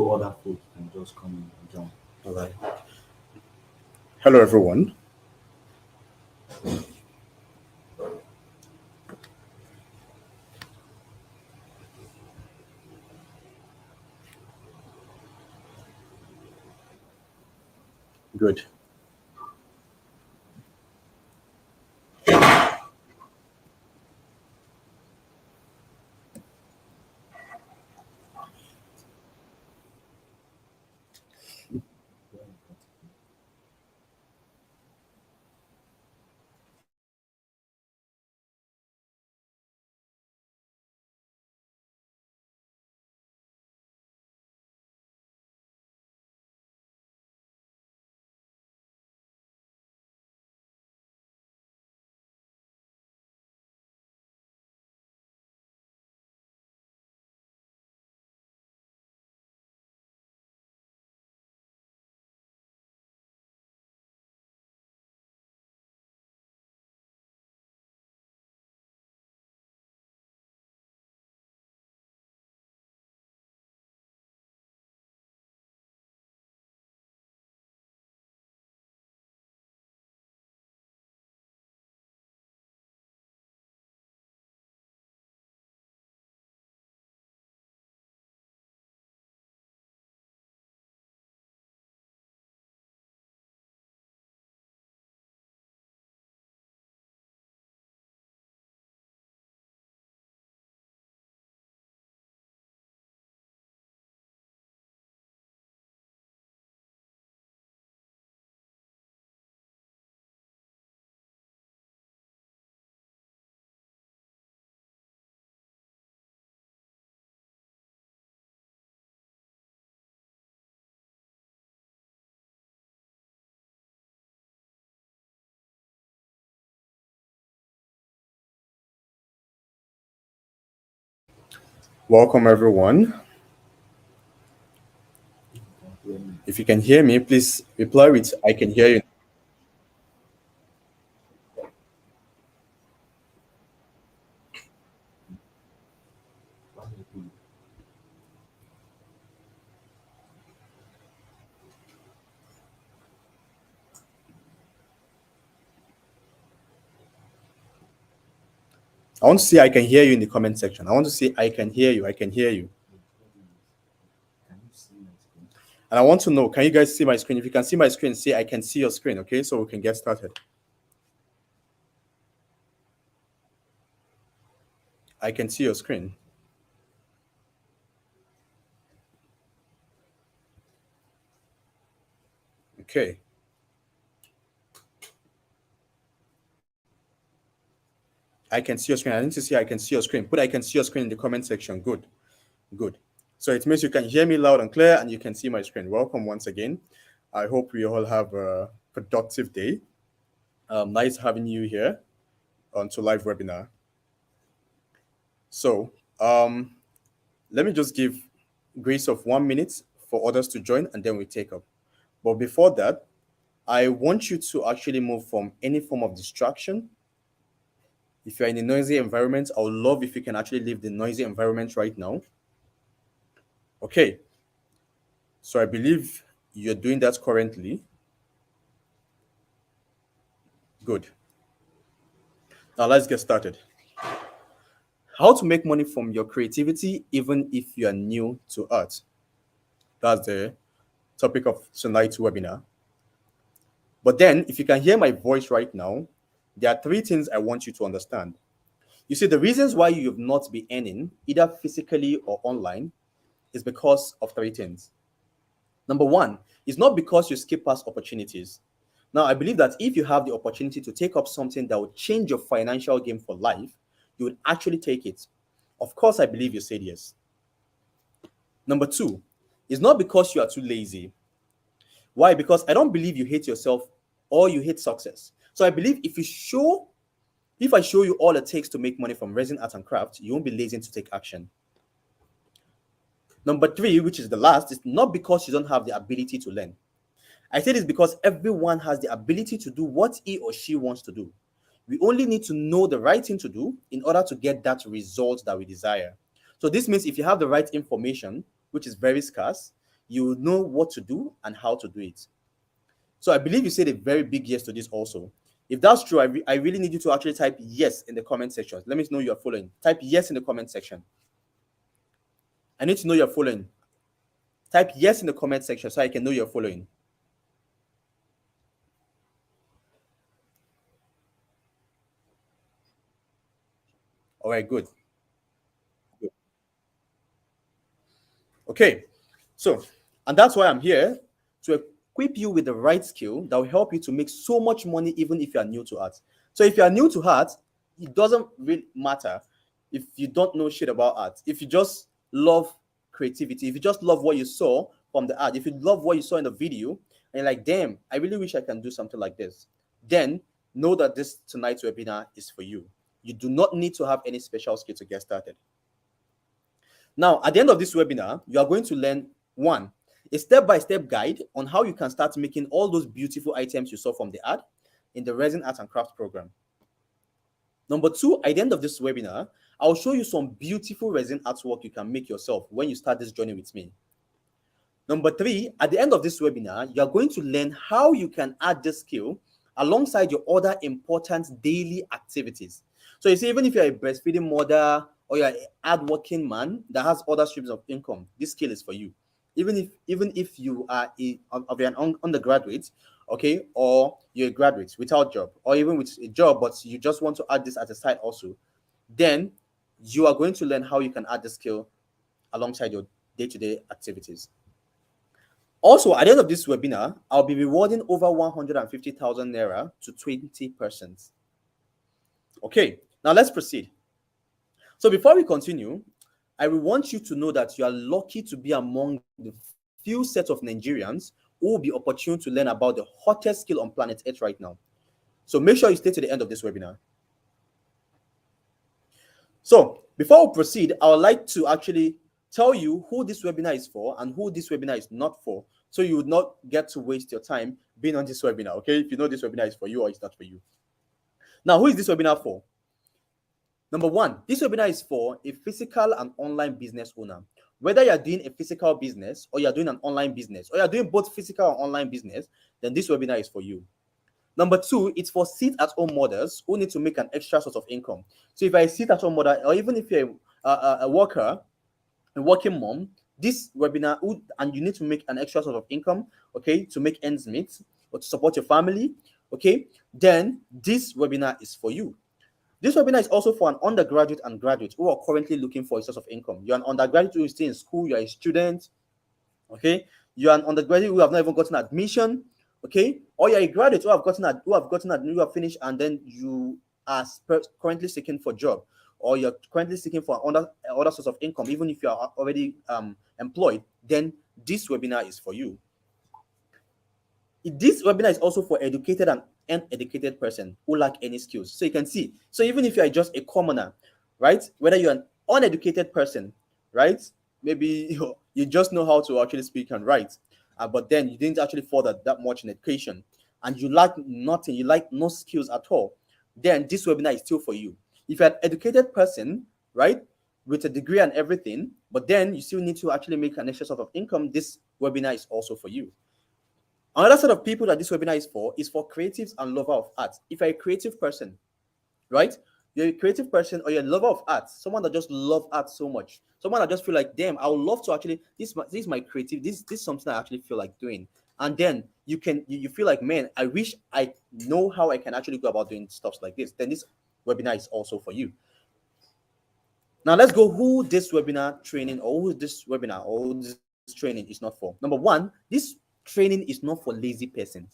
other folks can just come in and join. All right. Hello, everyone. Good. Welcome, everyone. If you can hear me, please reply with "I can hear you." I want to see "I can hear you" in the comment section. I want to see "I can hear you." I can hear you. Can you see my screen? And I want to know, can you guys see my screen? If you can see my screen, say "I can see your screen." Okay, so we can get started. I can see your screen. Okay. I can see your screen. I need to see "I can see your screen." Put "I can see your screen" in the comment section. Good. Good. So it means you can hear me loud and clear and you can see my screen. Welcome once again. I hope we all have a productive day. Nice having you here onto live webinar. So let me just give grace of 1 minute for others to join and then we take up. But before that, I want you to actually move from any form of distraction. If you're in a noisy environment, I would love if you can actually leave the noisy environment right now. Okay. So I believe you're doing that currently. Good. Now let's get started. How to make money from your creativity even if you are new to art. That's the topic of tonight's webinar. But then, if you can hear my voice right now, there are three things I want you to understand. You see, the reasons why you have not been earning, either physically or online, is because of three things. Number one, is not because you skip past opportunities. Now, I believe that if you have the opportunity to take up something that would change your financial game for life, you would actually take it. Of course, I believe you said yes. Number two, is not because you are too lazy. Why? Because I don't believe you hate yourself or you hate success. So I believe if I show you all it takes to make money from resin art and craft, you won't be lazy to take action. Number three, which is the last, is not because you don't have the ability to learn. I say this because everyone has the ability to do what he or she wants to do. We only need to know the right thing to do in order to get that result that we desire. So this means if you have the right information, which is very scarce, you will know what to do and how to do it. So I believe you said a very big yes to this also. If that's true, I really need you to actually type yes in the comment section. Let me know you're following. Type yes in the comment section. I need to know you're following. Type yes in the comment section so I can know you're following. All right, good. Okay, so, and that's why I'm here, to equip you with the right skill that will help you to make so much money even if you are new to art. So if you are new to art, it doesn't really matter if you don't know shit about art. If you just love creativity, if you just love what you saw from the art, if you love what you saw in the video, and you're like, damn, I really wish I can do something like this, then know that this tonight's webinar is for you. You do not need to have any special skill to get started. Now, at the end of this webinar, you are going to learn, one, a step-by-step guide on how you can start making all those beautiful items you saw from the ad in the Resin Art and Craft program. Number two, at the end of this webinar, I'll show you some beautiful resin artwork you can make yourself when you start this journey with me. Number three, at the end of this webinar, you are going to learn how you can add this skill alongside your other important daily activities. So you see, even if you're a breastfeeding mother or you're a hardworking man that has other streams of income, this skill is for you. Even if you are an undergraduate, okay, or you're a graduate without job, or even with a job, but you just want to add this at a side also, then you are going to learn how you can add the skill alongside your day-to-day activities. Also, at the end of this webinar, I'll be rewarding over 150,000 Naira to 20 persons. Okay, now let's proceed. So before we continue, I will want you to know that you are lucky to be among the few set of Nigerians who will be opportune to learn about the hottest skill on planet Earth right now. So make sure you stay to the end of this webinar. So before we proceed, I would like to actually tell you who this webinar is for and who this webinar is not for, so you would not get to waste your time being on this webinar, okay? If you know this webinar is for you or it's not for you. Now, who is this webinar for? Number one, this webinar is for a physical and online business owner. Whether you're doing a physical business or you're doing an online business, or you're doing both physical and online business, then this webinar is for you. Number two, it's for sit-at-home mothers who need to make an extra source of income. So if you're a sit-at-home mother, or even if you're a worker, a working mom, this webinar, and you need to make an extra source of income, okay, to make ends meet or to support your family, okay, then this webinar is for you. This webinar is also for an undergraduate and graduate who are currently looking for a source of income. You're an undergraduate who is still in school, you're a student, okay, you're an undergraduate who have not even gotten admission, okay, or you're a graduate who have finished, and then you are currently seeking for a job, or you're currently seeking for other source of income, even if you are already employed, then this webinar is for you. This webinar is also for educated and uneducated person who lack any skills. So you can see, so even if you are just a commoner, right, whether you're an uneducated person, right, maybe you just know how to actually speak and write, but then you didn't actually further that much in education, and you lack nothing, you like no skills at all, then this webinar is still for you. If you're an educated person, right, with a degree and everything, but then you still need to actually make an extra sort of income, this webinar is also for you. Another set of people that this webinar is for creatives and lover of art. If you're a creative person, right? You're a creative person or you're a lover of art, someone that just love art so much, someone that just feel like, damn, I would love to actually, this is my creative, this is something I actually feel like doing. And then you feel like, man, I wish I know how I can actually go about doing stuff like this. Then this webinar is also for you. Now let's go who this webinar training or who this webinar or this training is not for. Number one, this training is not for lazy person.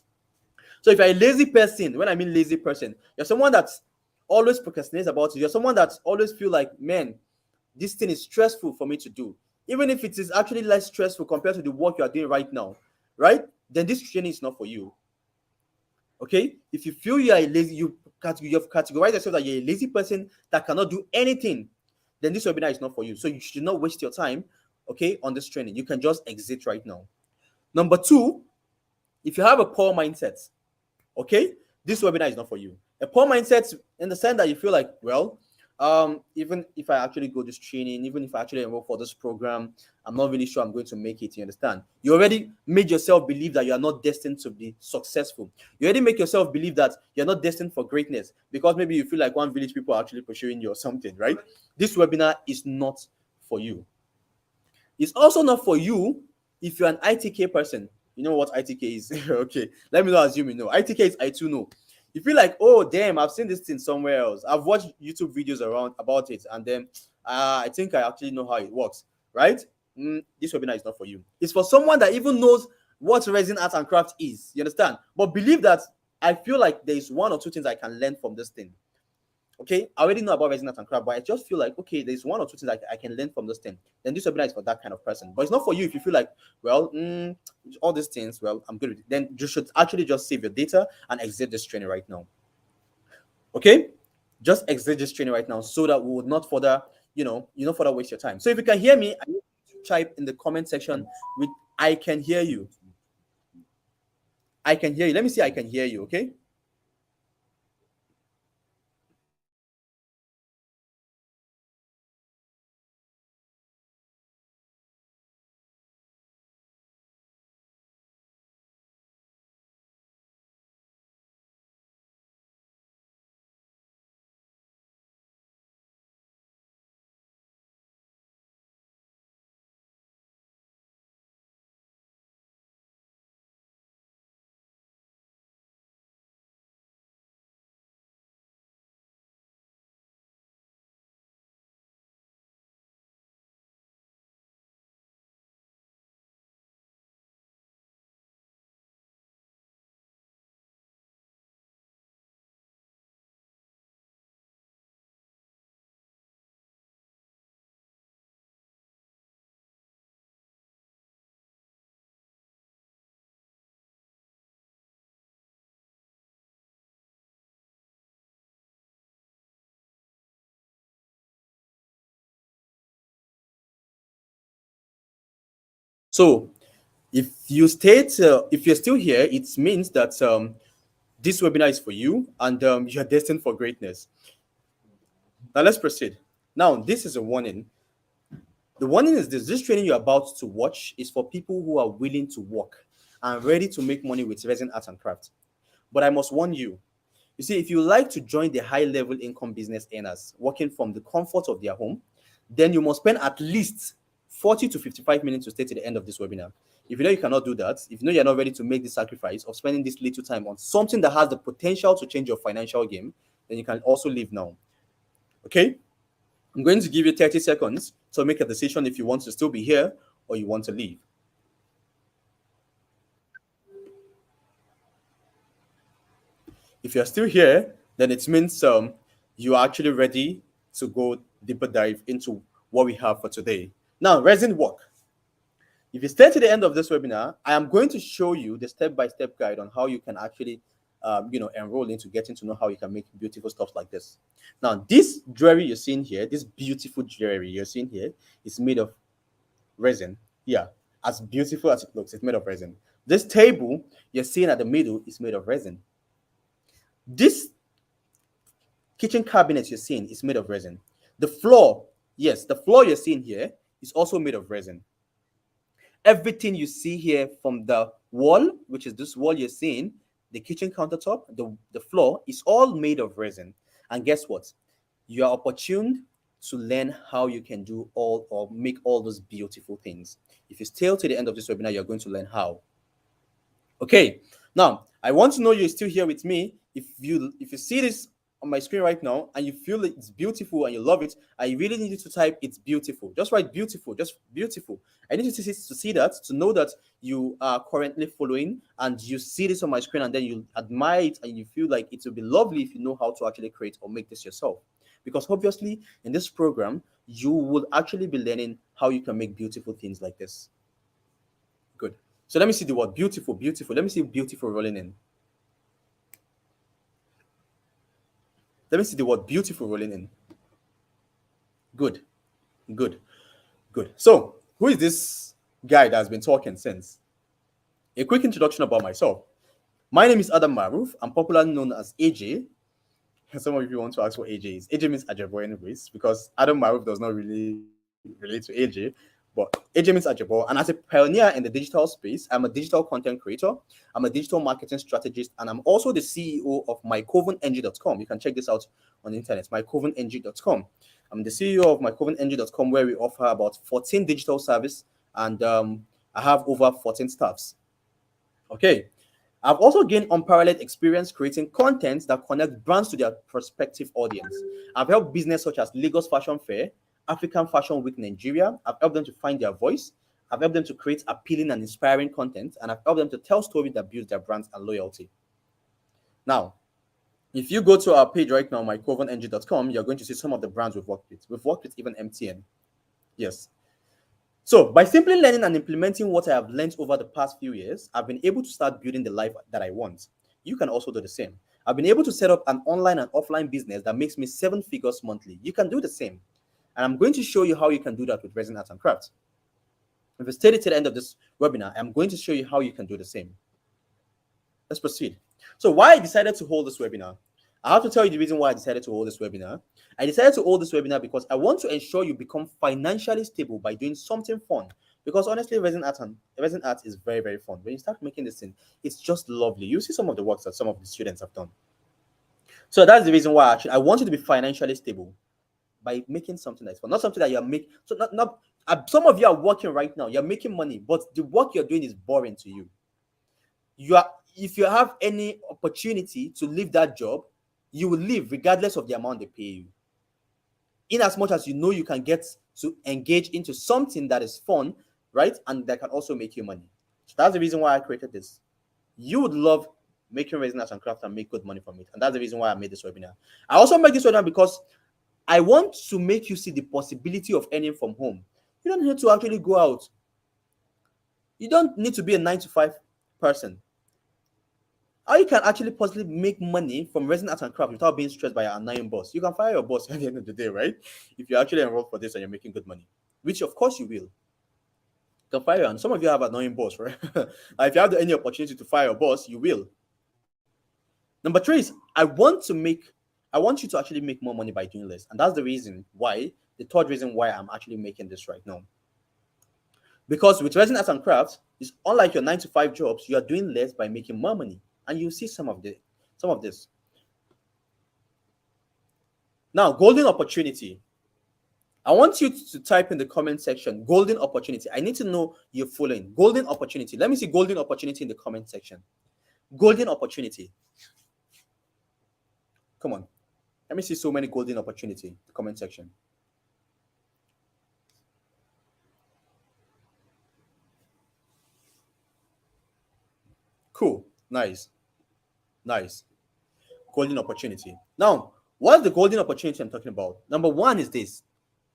So if you're a lazy person, when I mean lazy person, you're someone that's always procrastinates about it. You're someone that always feel like, man, this thing is stressful for me to do. Even if it is actually less stressful compared to the work you are doing right now, right? Then this training is not for you. Okay? If you feel you are a lazy, you've categorized yourself that you're a lazy person that cannot do anything, then this webinar is not for you. So you should not waste your time, okay, on this training. You can just exit right now. Number two, if you have a poor mindset, okay, this webinar is not for you. A poor mindset in the sense that you feel like, well, even if I actually go this training, even if I actually enroll for this program, I'm not really sure I'm going to make it. You understand? You already made yourself believe that you are not destined to be successful. You already make yourself believe that you're not destined for greatness because maybe you feel like one village people are actually pursuing you or something, right? This webinar is not for you. It's also not for you if you're an ITK person. You know what ITK is? Okay, let me not assume you know. ITK is I too know. You feel like, oh damn, I've seen this thing somewhere else. I've watched YouTube videos around about it, and then I think I actually know how it works, right? This webinar is not for you. It's for someone that even knows what resin art and craft is. You understand? But believe that I feel like there is one or two things I can learn from this thing. Okay, I already know about resin art and craft, but I just feel like, okay, there's one or two things I can learn from this thing. Then this webinar is for that kind of person. But it's not for you if you feel like, well, all these things, well, I'm good with it. Then you should actually just save your data and exit this training right now. Okay, just exit this training right now so that we would not further, not further waste your time. So if you can hear me, I need to type in the comment section with I can hear you. I can hear you. Let me see. I can hear you. Okay. So if you're still here, it means that this webinar is for you and you're destined for greatness. Now let's proceed. Now, this is a warning. The warning is this training you're about to watch is for people who are willing to work and ready to make money with resin art and craft. But I must warn you, you see, if you like to join the high level income business earners working from the comfort of their home, then you must spend at least 40 to 55 minutes to stay to the end of this webinar. If you know you cannot do that, if you know you're not ready to make the sacrifice of spending this little time on something that has the potential to change your financial game, then you can also leave now. Okay? I'm going to give you 30 seconds to make a decision if you want to still be here or you want to leave. If you're still here, then it means you are actually ready to go deeper dive into what we have for today. Now, resin work. If you stay to the end of this webinar, I am going to show you the step-by-step guide on how you can actually, enroll into getting to know how you can make beautiful stuff like this. Now, this jewelry you're seeing here, this beautiful jewelry you're seeing here, is made of resin. Yeah, as beautiful as it looks, it's made of resin. This table you're seeing at the middle is made of resin. This kitchen cabinet you're seeing is made of resin. The floor, yes, the floor you're seeing here is also made of resin. Everything you see here from the wall, which is this wall you're seeing, the kitchen countertop, the floor, is all made of resin. And guess what? You are opportune to learn how you can do all or make all those beautiful things. If you stay to the end of this webinar, you're going to learn how. Okay, now I want to know you're still here with me. If you see this on my screen right now and you feel it's beautiful and you love it, I really need you to type it's beautiful. Just write beautiful, just beautiful. I need you to see that, to know that you are currently following and you see this on my screen and then you admire it and you feel like it would be lovely if you know how to actually create or make this yourself. Because obviously in this program, you will actually be learning how you can make beautiful things like this. Good. So let me see the word beautiful, beautiful. Let me see beautiful rolling in. Let me see the word beautiful rolling in. Good, good, good. So, who is this guy that has been talking since? A quick introduction about myself. My name is Adam Maruf. I'm popularly known as AJ. Some of you want to ask what AJ is. AJ means Ajabo anyways, because Adam Maruf does not really relate to AJ. But But AJ means Ajabo. And as a pioneer in the digital space, I'm a digital content creator, I'm a digital marketing strategist, and I'm also the CEO of mycovenng.com. You can check this out on the internet, mycovenng.com. I'm the CEO of mycovenng.com, where we offer about 14 digital service, and I have over 14 staffs. Okay. I've also gained unparalleled experience creating content that connects brands to their prospective audience. I've helped business such as Lagos Fashion Fair, African Fashion Week Nigeria. I've helped them to find their voice. I've helped them to create appealing and inspiring content, and I've helped them to tell stories that build their brands and loyalty. Now, if you go to our page right now, mycovenng.com, you're going to see some of the brands we've worked with. We've worked with even MTN. Yes. So, by simply learning and implementing what I have learned over the past few years, I've been able to start building the life that I want. You can also do the same. I've been able to set up an online and offline business that makes me 7 figures monthly. You can do the same. And I'm going to show you how you can do that with Resin Art and Crafts. If you stayed to the end of this webinar, I'm going to show you how you can do the same. Let's proceed. So, why I decided to hold this webinar? I have to tell you the reason why I decided to hold this webinar. I decided to hold this webinar because I want to ensure you become financially stable by doing something fun. Because honestly, resin art is very, very fun. When you start making this thing, it's just lovely. You see some of the works that some of the students have done. So that's the reason why I want you to be financially stable by making something that's fun, not something that you're making. So some of you are working right now, you're making money, but the work you're doing is boring to you. If you have any opportunity to leave that job, you will leave regardless of the amount they pay you. In as much as you know you can get to engage into something that is fun, right? And that can also make you money. So that's the reason why I created this. You would love making resin art and craft and make good money from it. And that's the reason why I made this webinar. I also make this webinar because I want to make you see the possibility of earning from home. You don't need to actually go out. You don't need to be a 9-to-5 person. How you can actually possibly make money from resin art and craft without being stressed by your annoying boss. You can fire your boss at the end of the day, right? If you actually enroll for this and you're making good money, which of course you will. You can fire, and some of you have annoying boss, right? If you have any opportunity to fire your boss, you will. Number 3 is I want you to actually make more money by doing less, and that's the reason why. The third reason why I'm actually making this right now. Because with resin art and crafts, it's unlike your 9-to-5 jobs, you are doing less by making more money. And you see some of this. Now, golden opportunity. I want you to type in the comment section, golden opportunity. I need to know you're following. Golden opportunity. Let me see golden opportunity in the comment section. Golden opportunity. Come on. Let me see so many golden opportunity in the comment section. Cool. Nice. Golden opportunity. Now, what's the golden opportunity I'm talking about? Number 1 is this.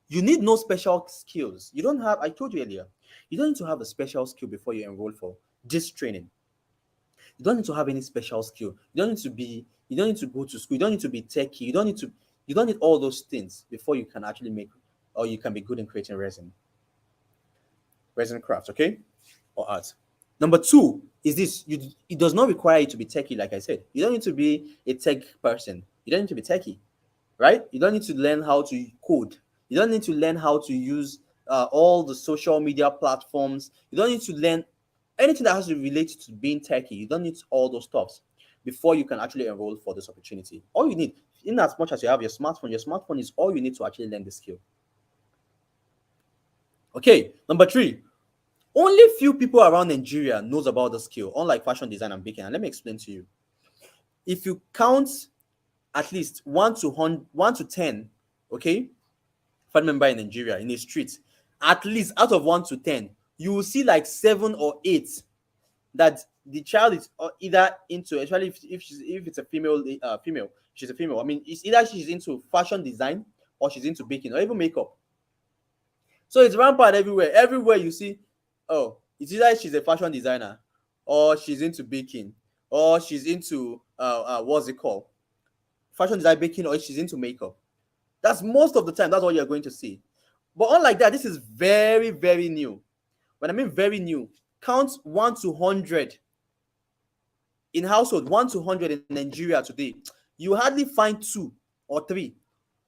You need no special skills. I told you earlier, you don't need to have a special skill before you enroll for this training. You don't need to have any special skill. You don't need to go to school. You don't need to be techie. You don't need all those things before you can actually you can be good in creating resin crafts, okay? Or art. Number 2 is this. It does not require you to be techie, like I said. You don't need to be a tech person. You don't need to be techie, right? You don't need to learn how to code. You don't need to learn how to use all the social media platforms. You don't need to learn anything that has to relate to being techie. You don't need all those stuffs before you can actually enroll for this opportunity. All you need, in as much as you have your smartphone is all you need to actually learn the skill. Okay, number 3. Only few people around Nigeria knows about the skill, unlike fashion design and baking. And let me explain to you. If you count at least 1 to 10, okay, family member in Nigeria in a street, at least out of 1 to 10, you will see like 7 or 8 that the child is either into, especially if it's a female, she's a female. I mean, it's either she's into fashion design or she's into baking or even makeup. So it's rampant everywhere. Everywhere you see, it's either she's a fashion designer or she's into baking or she's into what's it called? Fashion design, baking, or she's into makeup. That's most of the time. That's what you're going to see. But unlike that, this is very, very new. When I mean very new, count 1 to 100 in household, 1 to 100 in Nigeria today. You hardly find 2 or 3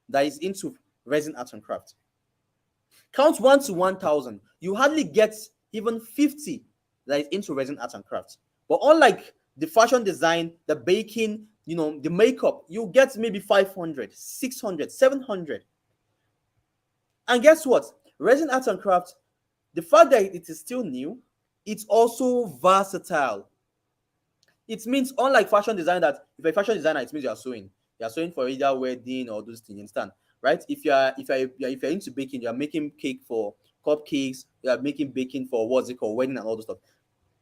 that is into resin art and craft. Count 1 to 1,000. You hardly get even 50 that is into resin art and crafts. But unlike the fashion design, the baking, the makeup, you get maybe 500, 600, 700. And guess what? Resin art and crafts, the fact that it is still new, it's also versatile. It means, unlike fashion design, that if you're a fashion designer, it means you're sewing. You're sewing for either wedding or those things, understand? Right? If you're into baking, you're making cake for cupcakes, you're making baking for what's it called, wedding and all those stuff.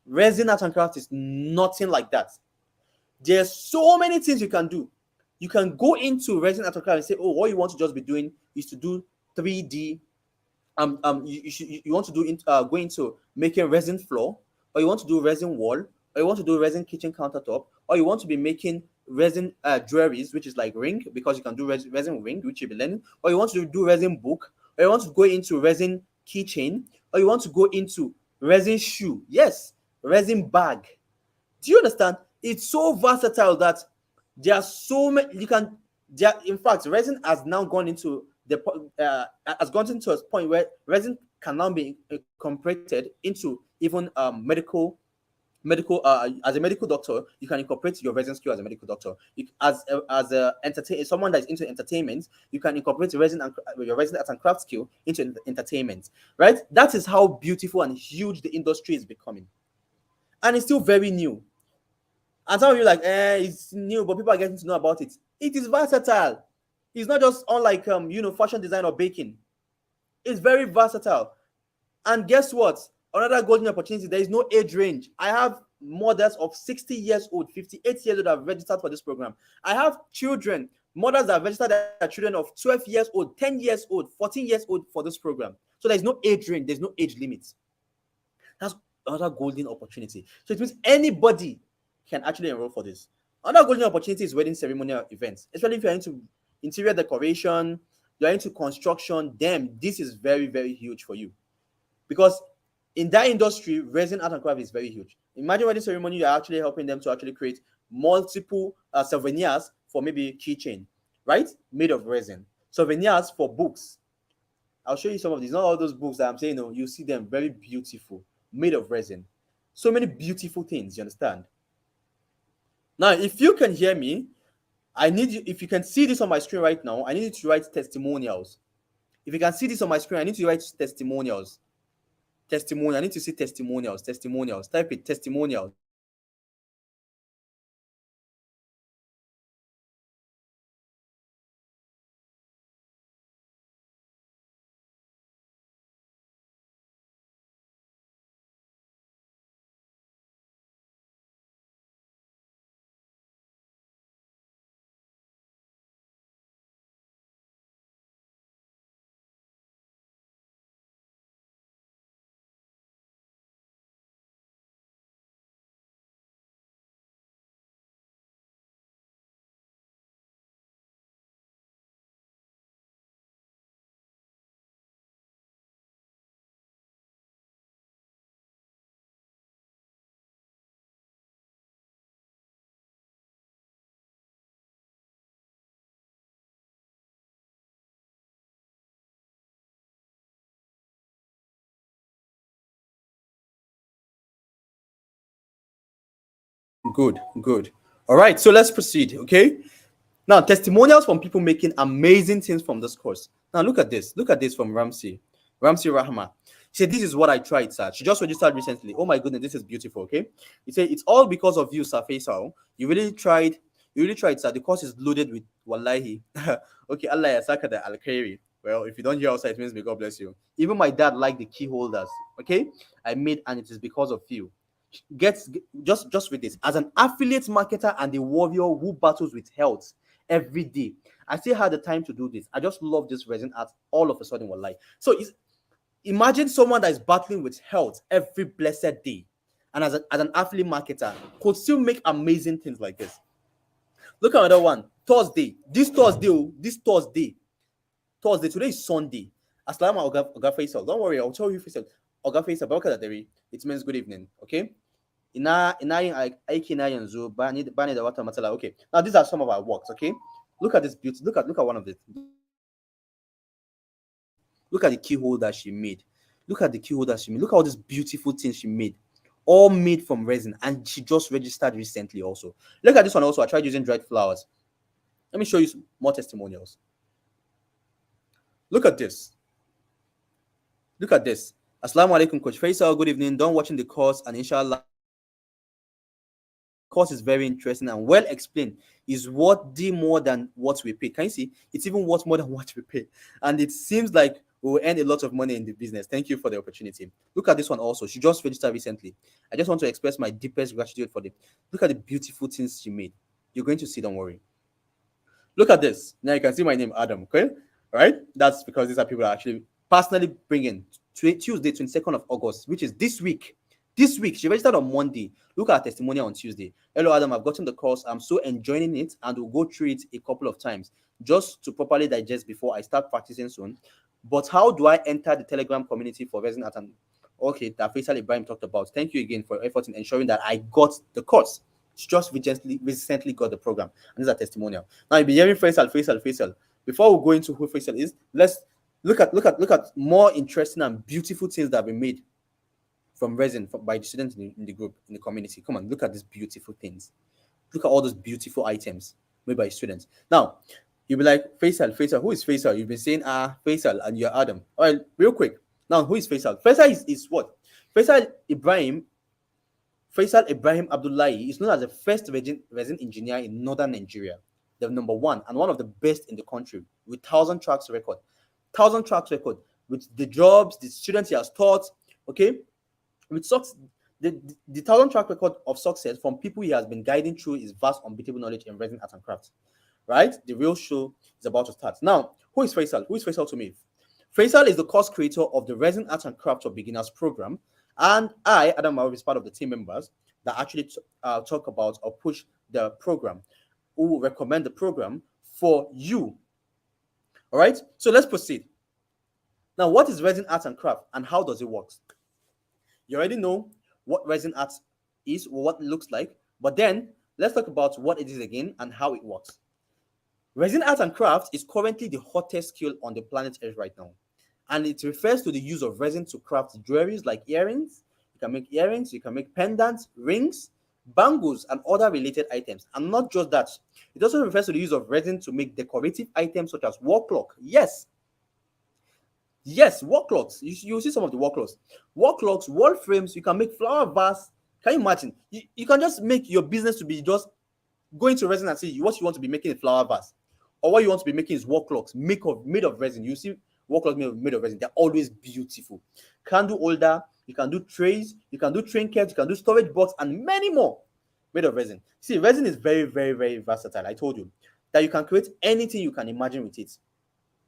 Resin art and craft is nothing like that. There's so many things you can do. You can go into resin art and craft and say, oh, what you want to just be doing is to do 3D. You want to do go into making resin floor, or you want to do resin wall, or you want to do resin kitchen countertop, or you want to be making resin jewelries, which is like ring, because you can do resin ring, which you'll be learning, or you want to do resin book, or you want to go into resin keychain, or you want to go into resin shoe, yes, resin bag. Do you understand? It's so versatile that there are so many you can. In fact, resin has now gone into has gone into a point where resin can now be incorporated into even medical as a medical doctor. You can incorporate your resin skill as a medical doctor. As a someone that's into entertainment, you can incorporate your resin art and craft skill into entertainment, right? That is how beautiful and huge the industry is becoming, and it's still very new. And some of you are like, it's new, but people are getting to know about it. It is versatile. It's not just unlike fashion design or baking. It's very versatile. And guess what? Another golden opportunity, there is no age range. I have mothers of 60 years old, 58 years old that have registered for this program. I have children, mothers that have registered their children of 12 years old, 10 years old, 14 years old for this program. So there's no age range, there's no age limit. That's another golden opportunity. So it means anybody can actually enroll for this. Another golden opportunity is wedding ceremonial events, especially if you're into interior decoration, you're into construction. Then this is very, very huge for you, because in that industry, resin art and craft is very huge. Imagine wedding ceremony, you're actually helping them to actually create multiple souvenirs for maybe keychain, right? Made of resin. Souvenirs for books. I'll show you some of these. Not all those books that I'm saying, no, you see them very beautiful, made of resin. So many beautiful things, you understand? Now, if you can hear me, I need you, if you can see this on my screen right now, I need you to write testimonials. If you can see this on my screen, I need you to write testimonials. Testimonial. I need to see testimonials. Testimonials. Type it, testimonials. Good, good. All right, so let's proceed, okay? Now, testimonials from people making amazing things from this course. Now, look at this. Look at this from Ramsey. Ramsey Rahma. She said, this is what I tried, sir. She just registered recently. Oh my goodness, this is beautiful, okay? He said, it's all because of you, Sir Faisal. You really tried. You really tried, sir. The course is loaded with wallahi. Okay, Allah yasaka the al-khairi. Well, if you don't hear outside, it means may God bless you. Even my dad liked the key holders, okay? I made, and it is because of you. Just with this, as an affiliate marketer and a warrior who battles with health every day, I still had the time to do this. I just love this resin art all of a sudden. Wallahi. So imagine someone that is battling with health every blessed day, and as an affiliate marketer could still make amazing things like this. Look at another one. Thursday. This Thursday. Today is Sunday. Assalamu Oga Faisal. Don't worry, I'll tell you Faisal. Oga Faisal, Barka. It means good evening. Okay. Ina yin aiki na yanzu bani da wata matsala. Okay. Now these are some of our works. Okay. Look at this beauty. Look at one of it. Look at the key holder she made. Look at the key holder she made. Look at all these beautiful things she made. All made from resin. And she just registered recently also. Look at this one also. I tried using dried flowers. Let me show you some more testimonials. Look at this. Look at this. Assalamu alaikum, Coach Faisal. Good evening. Done watching the course, and inshallah, course is very interesting and well explained. Is what the more than what we pay. Can you see? It's even worth more than what we pay. And it seems like we will earn a lot of money in the business. Thank you for the opportunity. Look at this one also. She just registered recently. I just want to express my deepest gratitude for them. Look at the beautiful things she made. You're going to see, don't worry. Look at this. Now you can see my name, Adam. Okay, right? That's because these are people I actually personally bringing. Tuesday, 22nd of August, which is this week. This week, she registered on Monday. Look at her testimonial on Tuesday. Hello, Adam. I've gotten the course. I'm so enjoying it, and we'll go through it a couple of times just to properly digest before I start practicing soon. But how do I enter the Telegram community for Resin Art? And okay, that Faisal Ibrahim talked about. Thank you again for your effort in ensuring that I got the course. She just recently got the program, and this is a testimonial. Now you'll be hearing Faisal. Before we go into who Faisal is, let's look at more interesting and beautiful things that have been made from resin by the students in the group, in the community. Come on, look at these beautiful things. Look at all those beautiful items made by students. Now, you'll be like, Faisal, who is Faisal? You've been saying, Faisal, and you're Adam. All right, real quick. Now, who is Faisal? Faisal is what? Faisal Ibrahim Abdullahi is known as the first resin engineer in northern Nigeria, the number one and one of the best in the country, with 1,000 tracks record. 1,000 tracks record with the jobs, the students he has taught, okay? With the 1,000 track record of success from people he has been guiding through his vast, unbeatable knowledge in resin art and craft. Right? The real show is about to start. Now, who is Faisal? Who is Faisal to me? Faisal is the course creator of the Resin Art and Craft for Beginners program. And I, Adam Marov, is part of the team members that actually talk about or push the program, who recommend the program for you. All right? So let's proceed. Now, what is Resin Art and Craft and how does it work? You already know what resin art is or what it looks like, but then let's talk about what it is again and how it works. Resin art and craft is currently the hottest skill on the planet Earth right now, and it refers to the use of resin to craft jewelries like earrings. You can make earrings, you can make pendants, rings, bangles, and other related items. And not just that, it also refers to the use of resin to make decorative items such as wall clock. Yes, wall clocks. You see some of the wall clocks. Wall clocks, wall frames, you can make flower vase. Can you imagine? You can just make your business to be just going to resin and see what you want to be making a flower vase. Or what you want to be making is wall clocks made of resin. You see wall clocks made of resin. They're always beautiful. Candle holder, you can do trays, you can do trinkets, you can do storage box, and many more made of resin. See, resin is very, very, very versatile. I told you that you can create anything you can imagine with it.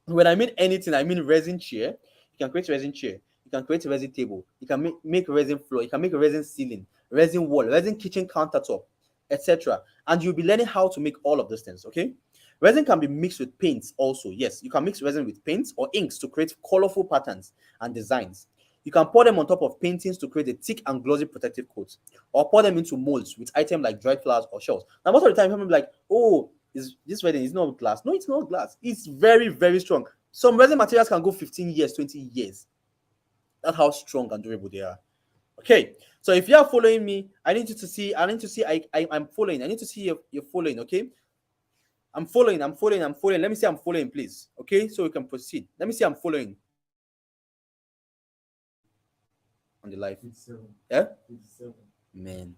When I mean anything, I mean resin chair. You can create resin chair. You can create a resin table. You can make resin floor. You can make a resin ceiling, resin wall, resin kitchen countertop, etc. And you'll be learning how to make all of those things, okay? Resin can be mixed with paints also. Yes, you can mix resin with paints or inks to create colorful patterns and designs. You can pour them on top of paintings to create a thick and glossy protective coat, or pour them into molds with items like dried flowers or shells. Now, most of the time, people will be like, oh, this resin is not glass. No, it's not glass. It's very, very strong. Some resin materials can go 15 years, 20 years. That's how strong and durable they are. Okay, so if you are following me, I need you to see. I'm following. I need to see you're following. Okay, I'm following. Let me see I'm following, please. Okay, so we can proceed. Let me see I'm following on the live. 57. Yeah. 57. Man,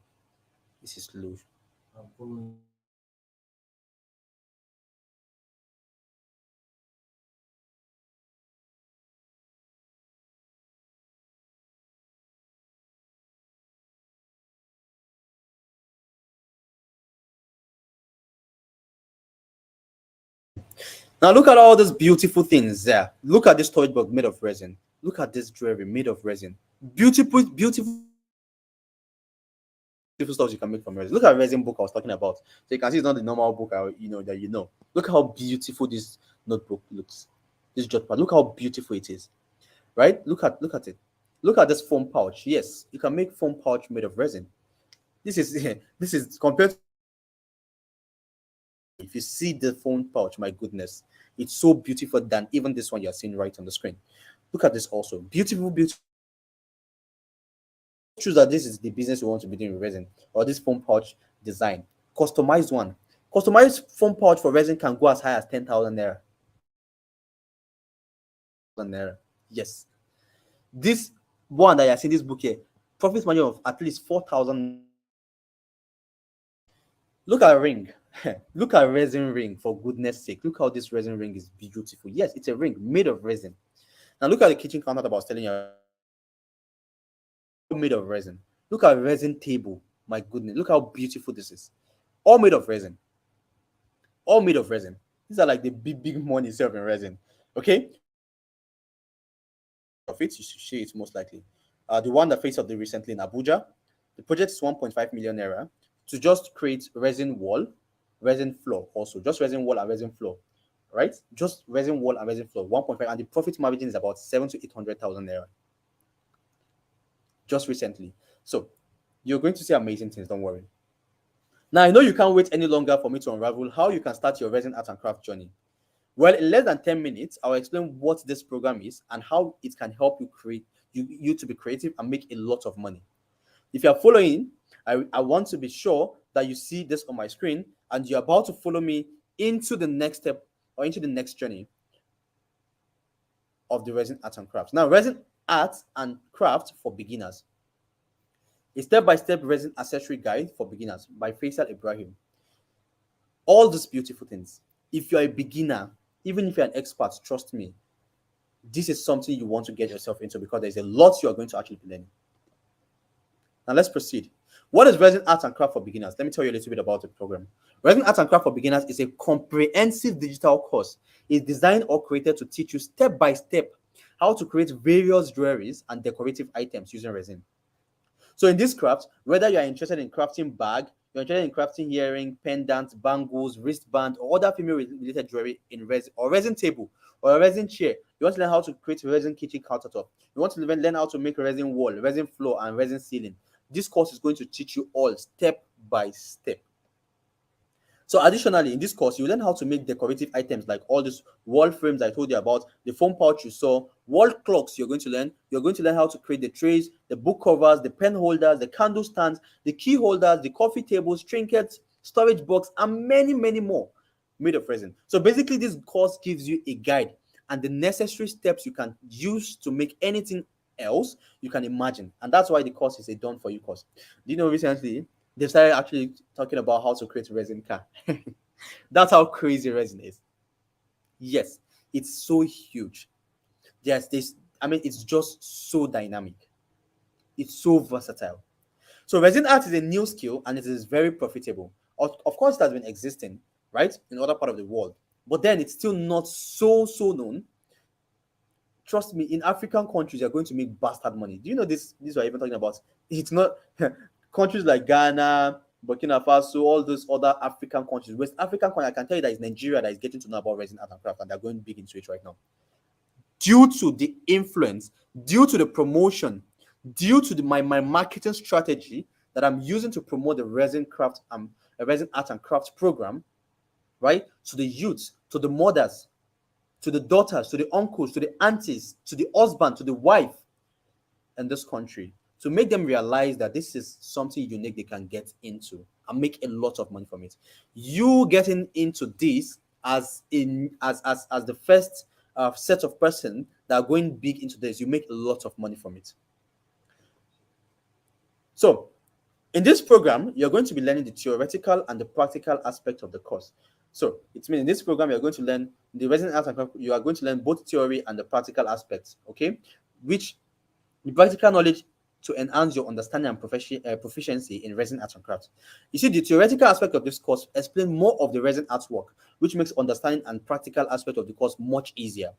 this is low. I'm following. Now look at all these beautiful things there. Look at this storage box made of resin. Look at this jewelry made of resin. Beautiful stuff you can make from resin. Look at resin book I was talking about. So you can see it's not the normal book that you know. Look how beautiful this notebook looks. This jot pad. Look how beautiful it is. Right? Look at it. Look at this foam pouch. Yes, you can make foam pouch made of resin. This is compared to, if you see the phone pouch, my goodness, it's so beautiful than even this one you're seeing right on the screen. Look at this also. Beautiful, beautiful. Choose that this is the business you want to be doing with resin, or this foam pouch design. Customized one. Customized foam pouch for resin can go as high as 10,000 naira. Yes. This one that you're seeing, this book here, profit margin of at least 4,000. Look at a ring. Look at a resin ring, for goodness sake. Look how this resin ring is beautiful. Yes, it's a ring made of resin. Now look at the kitchen counter that I was telling you, made of resin. Look at a resin table. My goodness, look how beautiful this is. All made of resin. All made of resin. These are like the big money itself in resin. Okay. Of it, you should see it most likely. The one that faced up the recently in Abuja, the project is 1.5 million naira to just create resin wall, resin floor, also just resin wall and resin floor, right? Just resin wall and resin floor, 1.5, and the profit margin is about 700 to 800,000 naira. Just recently, so you're going to see amazing things. Don't worry. Now I know you can't wait any longer for me to unravel how you can start your resin art and craft journey. Well, in less than 10 minutes, I'll explain what this program is and how it can help you create you to be creative and make a lot of money. If you're following, I want to be sure that you see this on my screen and you're about to follow me into the next step or into the next journey of the resin art and crafts. Now, resin art and craft for beginners. A step-by-step resin accessory guide for beginners by Faisal Ibrahim. All these beautiful things. If you're a beginner, even if you're an expert, trust me, this is something you want to get yourself into because there's a lot you are going to actually be learning. Now let's proceed. What is Resin Art and Craft for Beginners? Let me tell you a little bit about the program. Resin Art and Craft for Beginners is a comprehensive digital course. It's designed or created to teach you step by step how to create various jewelries and decorative items using resin. So in this craft, whether you are interested in crafting bag, you're interested in crafting earring, pendants, bangles, wristband, or other female-related jewelry in resin or resin table or a resin chair, you want to learn how to create a resin kitchen countertop. You want to learn how to make a resin wall, resin floor, and resin ceiling. This course is going to teach you all step by step. So additionally, in this course, you learn how to make decorative items like all these wall frames I told you about, the foam pouch you saw, wall clocks you're going to learn. You're going to learn how to create the trays, the book covers, the pen holders, the candle stands, the key holders, the coffee tables, trinkets, storage box, and many, many more made of resin. So basically, this course gives you a guide and the necessary steps you can use to make anything else you can imagine. And that's why the course is a done for you course. Do you know recently they started actually talking about how to create a resin car? That's how crazy resin is. Yes, it's so huge. There's this, I mean, it's just so dynamic. It's so versatile. So resin art is a new skill and it is very profitable. Of course, it has been existing, right, in other part of the world, but then it's still not so known. Trust me, in African countries, you're going to make bastard money. Do you know this? This we're even talking about. It's not countries like Ghana, Burkina Faso, all those other African countries. West African countries, I can tell you that it's Nigeria that is getting to know about resin art and craft, and they're going big into it right now. Due to the influence, due to the promotion, due to my marketing strategy that I'm using to promote the resin craft resin art and craft program, right? To the youths, to the mothers, to the daughters, to the uncles, to the aunties, to the husband, to the wife in this country, to make them realize that this is something unique they can get into and make a lot of money from it. You getting into this as the first set of person that are going big into this, you make a lot of money from it. So in this program, you're going to be learning the theoretical and the practical aspect of the course. So it means in this program, you're going to learn the resin art and craft. You are going to learn both theory and the practical aspects, okay? Which the practical knowledge to enhance your understanding and proficiency in resin art and craft. You see, the theoretical aspect of this course explain more of the resin artwork, which makes understanding and practical aspect of the course much easier.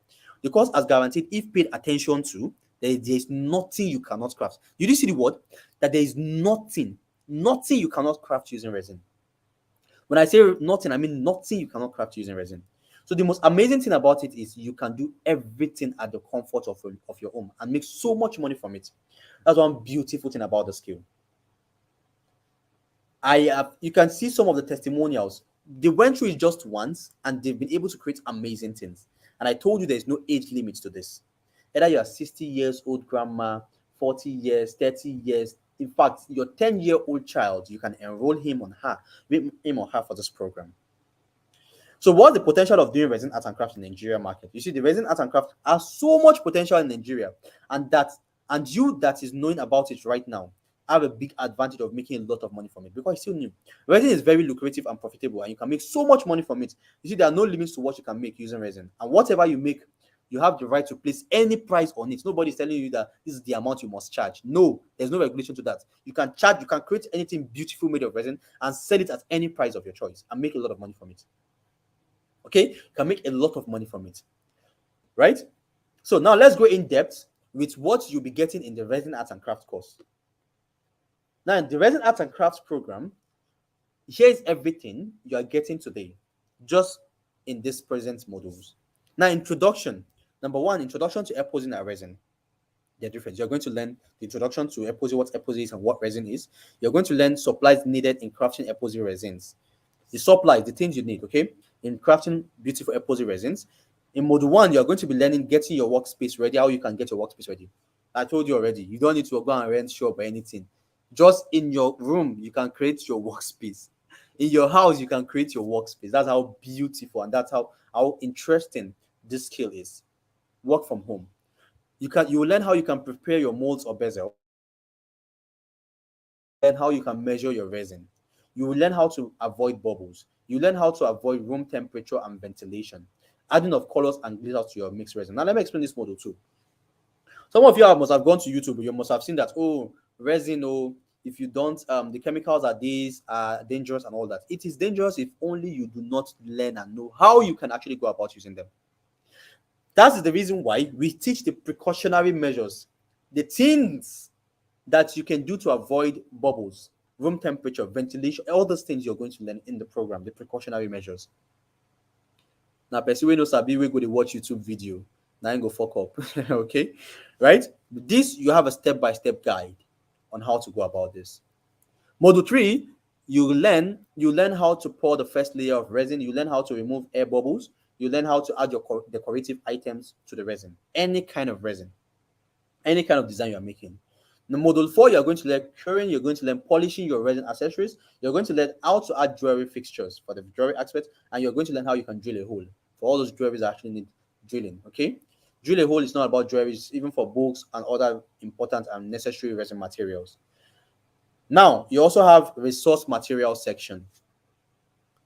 The course has guaranteed, if paid attention to, there is nothing you cannot craft. You did see the word that there is nothing you cannot craft using resin. When I say nothing, I mean nothing you cannot craft using resin. So the most amazing thing about it is you can do everything at the comfort of your home and make so much money from it. That's one beautiful thing about the skill. You can see some of the testimonials. They went through it just once and they've been able to create amazing things. And I told you there's no age limit to this. Either you're 60 years old grandma, 40 years, 30 years. In fact, your 10-year-old child, you can enroll him or her for this program. So what's the potential of doing resin art and craft in the Nigeria market? You see, the resin art and craft has so much potential in Nigeria, and you that is knowing about it right now have a big advantage of making a lot of money from it because it's still new. Resin is very lucrative and profitable, and you can make so much money from it. You see, there are no limits to what you can make using resin, and whatever you make, you have the right to place any price on it. Nobody's telling you that this is the amount you must charge. No, there's no regulation to that. You can charge, you can create anything beautiful made of resin and sell it at any price of your choice and make a lot of money from it. Okay, you can make a lot of money from it, right? So now let's go in depth with what you'll be getting in the Resin Arts and Crafts course. Now, in the Resin Arts and Crafts program, here's everything you are getting today, just in these present modules. Now, introduction. Number one, introduction to epoxy and resin. They're different. You're going to learn the introduction to epoxy, what epoxy is and what resin is. You're going to learn supplies needed in crafting epoxy resins. The supplies, the things you need, okay, in crafting beautiful epoxy resins. In module 1, you're going to be learning getting your workspace ready, how you can get your workspace ready. I told you already, you don't need to go and rent shop or anything. Just in your room, you can create your workspace. In your house, you can create your workspace. That's how beautiful and that's how interesting this skill is. Work from home. You will learn how you can prepare your molds or bezel. Learn how you can measure your resin. You will learn how to avoid bubbles. You learn how to avoid room temperature and ventilation. Adding of colors and glitters to your mixed resin. Now let me explain this model too. Some of you must have gone to YouTube. You must have seen that, oh, resin, oh, if you don't, the chemicals are dangerous and all that. It is dangerous if only you do not learn and know how you can actually go about using them. That's the reason why we teach the precautionary measures, the things that you can do to avoid bubbles, room temperature, ventilation, all those things you're going to learn in the program, the precautionary measures. Now, person we no sabi, we go to watch YouTube video. Now go fuck up. Okay, right? This you have a step-by-step guide on how to go about this. Module 3, you learn how to pour the first layer of resin. You learn how to remove air bubbles. You learn how to add your decorative items to the resin. Any kind of resin, any kind of design you are making. In module 4, you're going to learn curing, you're going to learn polishing your resin accessories, you're going to learn how to add jewelry fixtures for the jewelry aspect, and you're going to learn how you can drill a hole. For all those jewelries that actually need drilling, okay? Drill a hole is not about jewelry, it's even for books and other important and necessary resin materials. Now, you also have resource material section.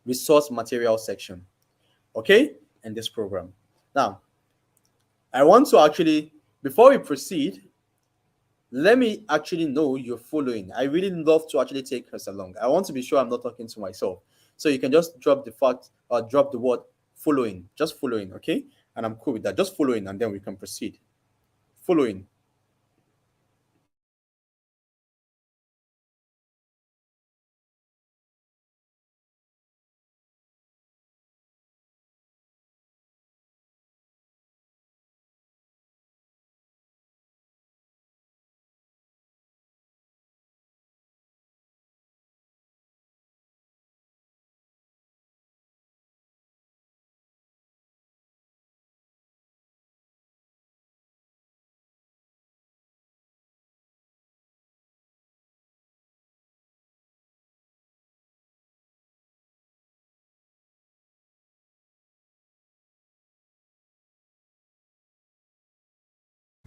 Resource material section, okay, in this program. Now, I want to actually, before we proceed, let me actually know you're following. I really love to actually take us along. I want to be sure I'm not talking to myself. So you can just drop the fact or drop the word following, just following, okay? And I'm cool with that. Just following, and then we can proceed. Following.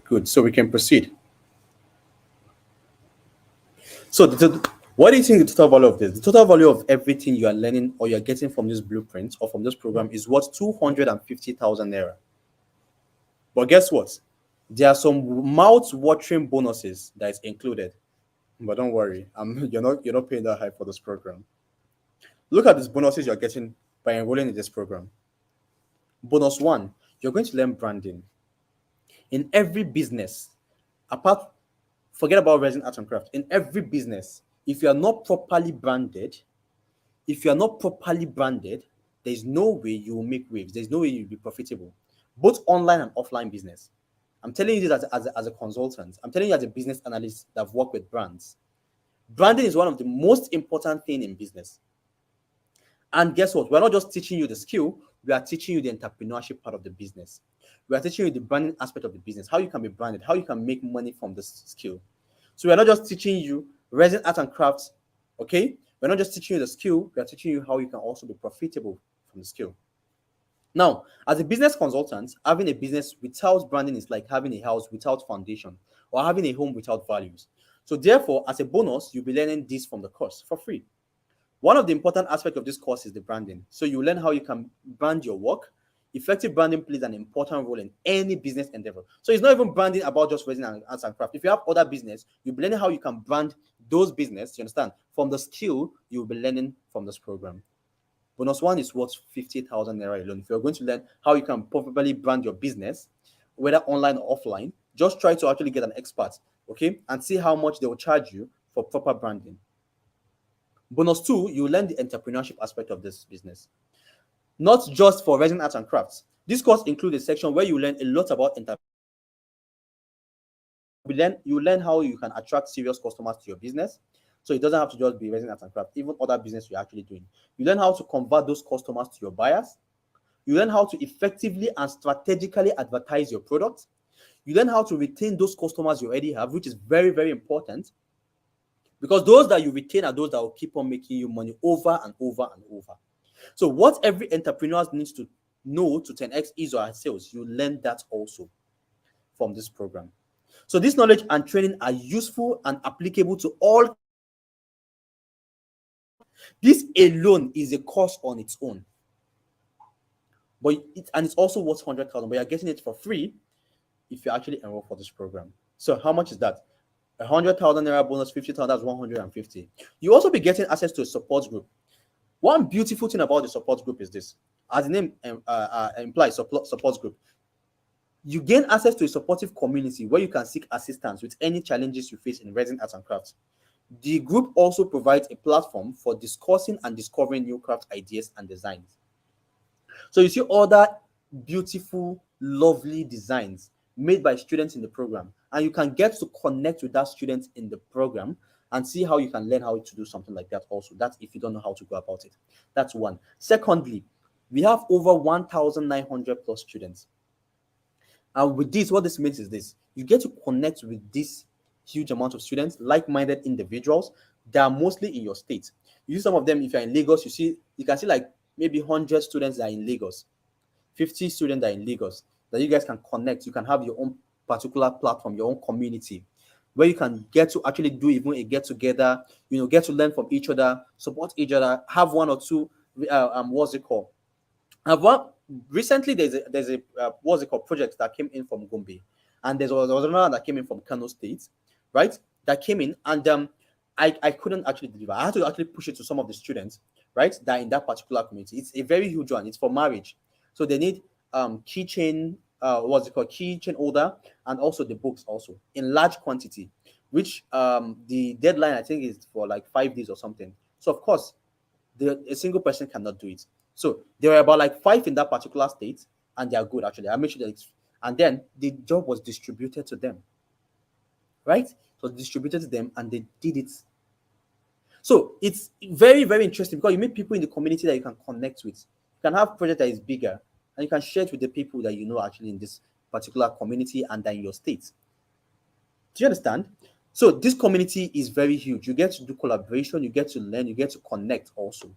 Good. So we can proceed. So what do you think the total value of this? The total value of everything you are learning or you're getting from this blueprint or from this program is worth 250,000 naira. But guess what? There are some mouth-watering bonuses that is included. But don't worry, you're not paying that high for this program. Look at these bonuses you're getting by enrolling in this program. Bonus 1, you're going to learn branding. In every business, forget about resin art and craft. In every business, if you are not properly branded, there's no way you will make waves. There's no way you'll be profitable, both online and offline business. I'm telling you this as a consultant. I'm telling you as a business analyst that I've worked with brands. Branding is one of the most important things in business. And guess what? We're not just teaching you the skill, we are teaching you the entrepreneurship part of the business. We are teaching you the branding aspect of the business, how you can be branded, how you can make money from this skill. So we are not just teaching you resin art and crafts, okay? We're not just teaching you the skill, we are teaching you how you can also be profitable from the skill. Now, as a business consultant, having a business without branding is like having a house without foundation or having a home without values. So therefore, as a bonus, you'll be learning this from the course for free. One of the important aspects of this course is the branding. So you learn how you can brand your work. Effective branding plays an important role in any business endeavor. So it's not even branding about just resin and arts and craft. If you have other business, you'll be learning how you can brand those business, you understand, from the skill you'll be learning from this program. Bonus one is worth 50,000 naira alone. If you're going to learn how you can properly brand your business, whether online or offline, just try to actually get an expert, okay, and see how much they will charge you for proper branding. Bonus two, you learn the entrepreneurship aspect of this business, not just for resin arts and crafts. This course includes a section where you learn a lot about entrepreneurship. You learn how you can attract serious customers to your business. So it doesn't have to just be resin art and craft, even other business you're actually doing. You learn how to convert those customers to your buyers. You learn how to effectively and strategically advertise your product. You learn how to retain those customers you already have, which is very, very important, because those that you retain are those that will keep on making you money over and over and over. So what every entrepreneur needs to know to 10x his or her sales, you learn that also from this program. So this knowledge and training are useful and applicable to all. This alone is a course on its own, but it's also worth 100,000. But you're getting it for free if you actually enroll for this program. So how much is that? 100,000 naira bonus, 50,000, that's 150. You also be getting access to a support group. One beautiful thing about the support group is this: as the name implies, support group. You gain access to a supportive community where you can seek assistance with any challenges you face in resin arts and crafts. The group also provides a platform for discussing and discovering new craft ideas and designs. So you see other beautiful, lovely designs made by students in the program, and you can get to connect with that student in the program and see how you can learn how to do something like that also. That's if you don't know how to go about it. That's one. Secondly, we have over 1,900 plus students. And with this, what this means is this: you get to connect with this huge amount of students, like-minded individuals that are mostly in your state. You see some of them, if you're in Lagos, you can see like maybe 100 students that are in Lagos, 50 students that are in Lagos, that you guys can connect. You can have your own particular platform, your own community, where you can get to actually do even a get together, get to learn from each other, support each other, have one or two, what's it called? I've one recently. There's a what's it called, project that came in from Gombe, and there was another that came in from Kano State, right? That came in, and I couldn't actually deliver. I had to actually push it to some of the students, right? That in that particular community. It's a very huge one. It's for marriage, so they need keychain, what's it called, keychain holder, and also the books also in large quantity, which the deadline I think is for like 5 days or something. So of course, a single person cannot do it. So there were about like 5 in that particular state, and they are good actually. I made sure that and then the job was distributed to them, right? So distributed to them, and they did it. So it's very, very interesting because you meet people in the community that you can connect with. You can have a project that is bigger, and you can share it with the people that you know actually in this particular community and in your state. Do you understand? So this community is very huge. You get to do collaboration, you get to learn, you get to connect also.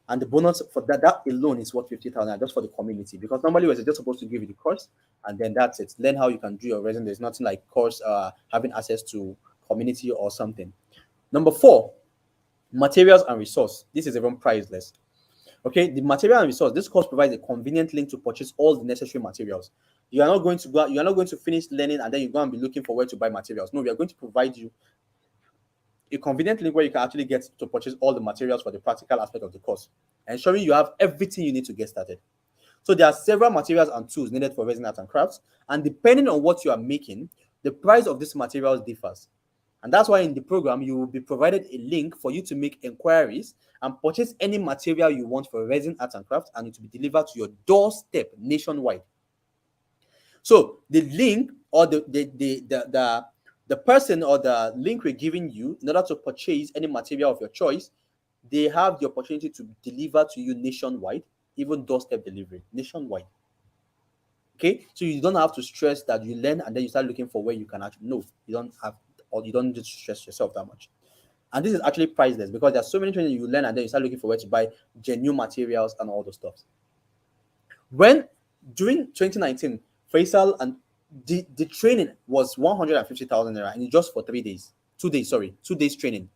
And the bonus for that alone is worth 50,000 just for the community, because normally we're just supposed to give you the course and then that's it. Learn how you can do your resume. There's nothing like course having access to community or something. Number 4, materials and resource. This is even priceless. Okay, the material and resource. This course provides a convenient link to purchase all the necessary materials. You are not going to go. You are not going to finish learning and then you're going to be looking for where to buy materials. No, we are going to provide you a convenient link where you can actually get to purchase all the materials for the practical aspect of the course, ensuring you have everything you need to get started. So there are several materials and tools needed for resin art and crafts, and depending on what you are making, the price of these materials differs. And that's why in the program, you will be provided a link for you to make inquiries and purchase any material you want for resin art and crafts, and it will be delivered to your doorstep nationwide. So the link or the person or the link we're giving you in order to purchase any material of your choice, they have the opportunity to deliver to you nationwide, even doorstep delivery nationwide. Okay, so you don't have to stress that you learn and then you start looking for where you can actually. No, you don't have, or you don't need to stress yourself that much. And this is actually priceless because there's so many training you learn and then you start looking for where to buy genuine materials and all those stuff. When during 2019, Faisal and the training was 150,000 naira and it's just for 3 days. 2 days, sorry, 2 days training.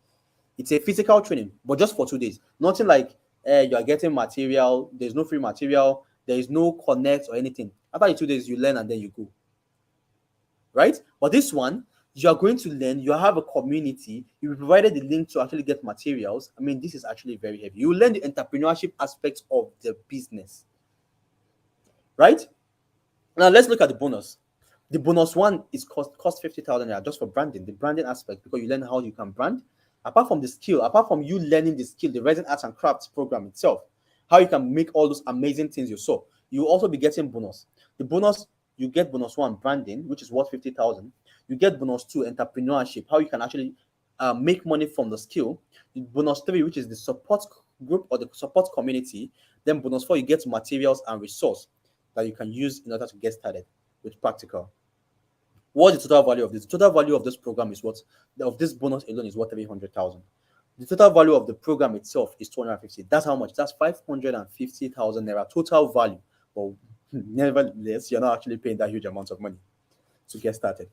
It's a physical training, but just for 2 days. Nothing like you are getting material, there's no free material, there is no connect or anything. After the 2 days, you learn and then you go. Right? But this one, you are going to learn, you have a community, you will be provided the link to actually get materials. I mean, this is actually very heavy. You will learn the entrepreneurship aspects of the business. Right? Now let's look at the bonus. The bonus one is cost 50,000 naira just for branding, the branding aspect, because you learn how you can brand. Apart from the skill, apart from you learning the skill, the Resin Arts and Crafts program itself, how you can make all those amazing things you saw, you will also be getting bonus. The bonus, you get bonus one, branding, which is worth 50,000. You get bonus two, entrepreneurship, how you can actually make money from the skill. Bonus three, which is the support group or the support community. Then bonus four, you get materials and resource that you can use in order to get started with practical. What is the total value of this? The total value of this program is what, of this bonus alone is what, 300,000. The total value of the program itself is 250. That's how much? That's 550,000 naira total value. But nevertheless, you're not actually paying that huge amount of money to get started.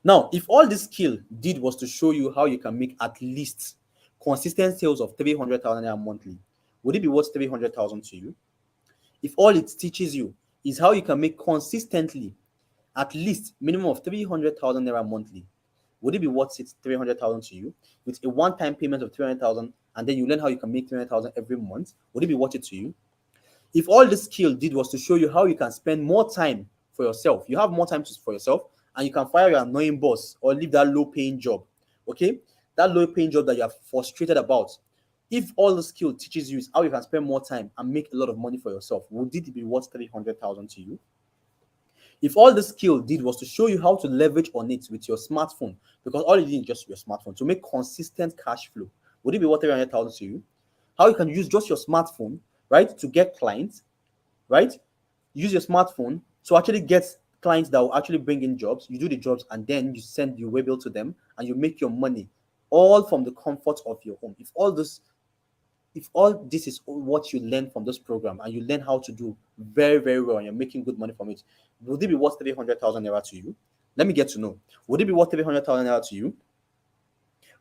Now, if all this skill did was to show you how you can make at least consistent sales of 300,000 naira monthly, would it be worth 300,000 to you? If all it teaches you is how you can make consistently at least minimum of 300,000 naira monthly, would it be worth it 300,000 to you with a one-time payment of 300,000 and then you learn how you can make 300,000 every month? Would it be worth it to you? If all this skill did was to show you how you can spend more time for yourself, you have more time for yourself, and you can fire your annoying boss or leave that low-paying job, okay? That low-paying job that you are frustrated about. If all the skill teaches you is how you can spend more time and make a lot of money for yourself, would it be worth 300,000 to you? If all the skill did was to show you how to leverage on it with your smartphone, because all you need is just your smartphone to make consistent cash flow, would it be worth 300,000 to you? How you can use just your smartphone, right, to get clients, right? Use your smartphone to actually get clients that will actually bring in jobs. You do the jobs and then you send your waybill to them and you make your money all from the comfort of your home. If all this is what you learn from this program and you learn how to do very, very well and you're making good money from it, would it be worth 300,000 naira to you? Let me get to know. Would it be worth 300,000 naira to you?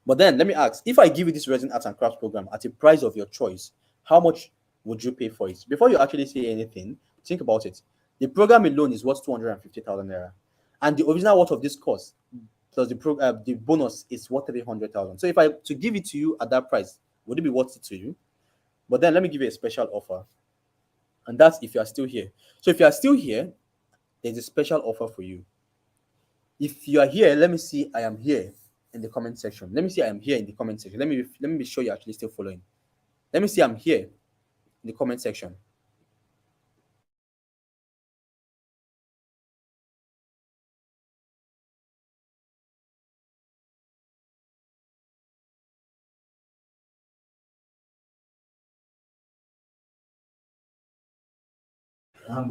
But then let me ask, if I give you this Resin Arts and Crafts program at a price of your choice, how much would you pay for it? Before you actually say anything, think about it. The program alone is worth 250,000 naira. And the original worth of this course plus the bonus is worth 300,000. So if I to give it to you at that price, would it be worth it to you? But then let me give you a special offer. And that's if you are still here. So if you are still here, there's a special offer for you. If you are here, let me see I am here in the comment section. Let me see I am here in the comment section. Let me be sure you're actually still following. Let me see I'm here in the comment section.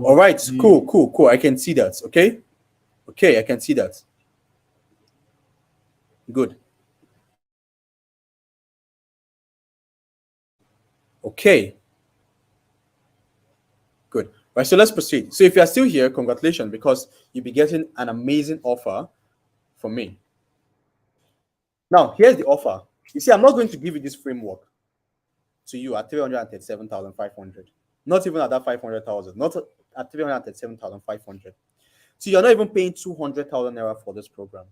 All right, cool. I can see that. Okay, I can see that. Good. Okay. Good. Right, so let's proceed. So if you are still here, congratulations, because you'll be getting an amazing offer from me. Now, here's the offer. You see, I'm not going to give you this framework to you at 337,500. Not even at that 500,000. Not at 337,500. So you're not even paying 200,000 naira for this program.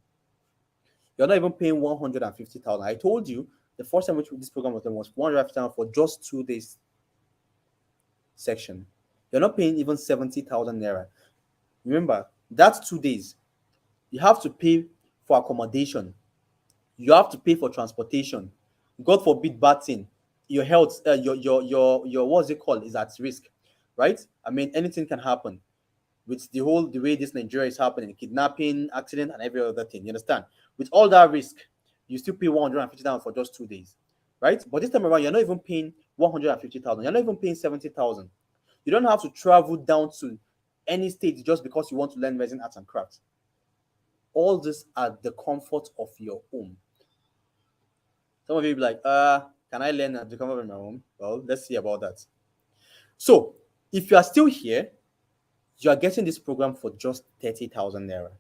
You're not even paying 150,000. I told you the first time which this program was done was 150,000 for just 2 days section. You're not paying even 70,000 naira. Remember, that's 2 days. You have to pay for accommodation. You have to pay for transportation. God forbid bad thing. Your health, your what's it called is at risk, right? I mean, anything can happen with the way this Nigeria is happening, kidnapping, accident, and every other thing. You understand? With all that risk, you still pay 150,000 for just 2 days, right? But this time around, you're not even paying 150,000. You're not even paying 70,000. You don't have to travel down to any state just because you want to learn resin arts and crafts. All this at the comfort of your home. Some of you be like, can I learn at the comfort of my home? Well, let's see about that. So, if you are still here, you are getting this program for just 30,000 naira.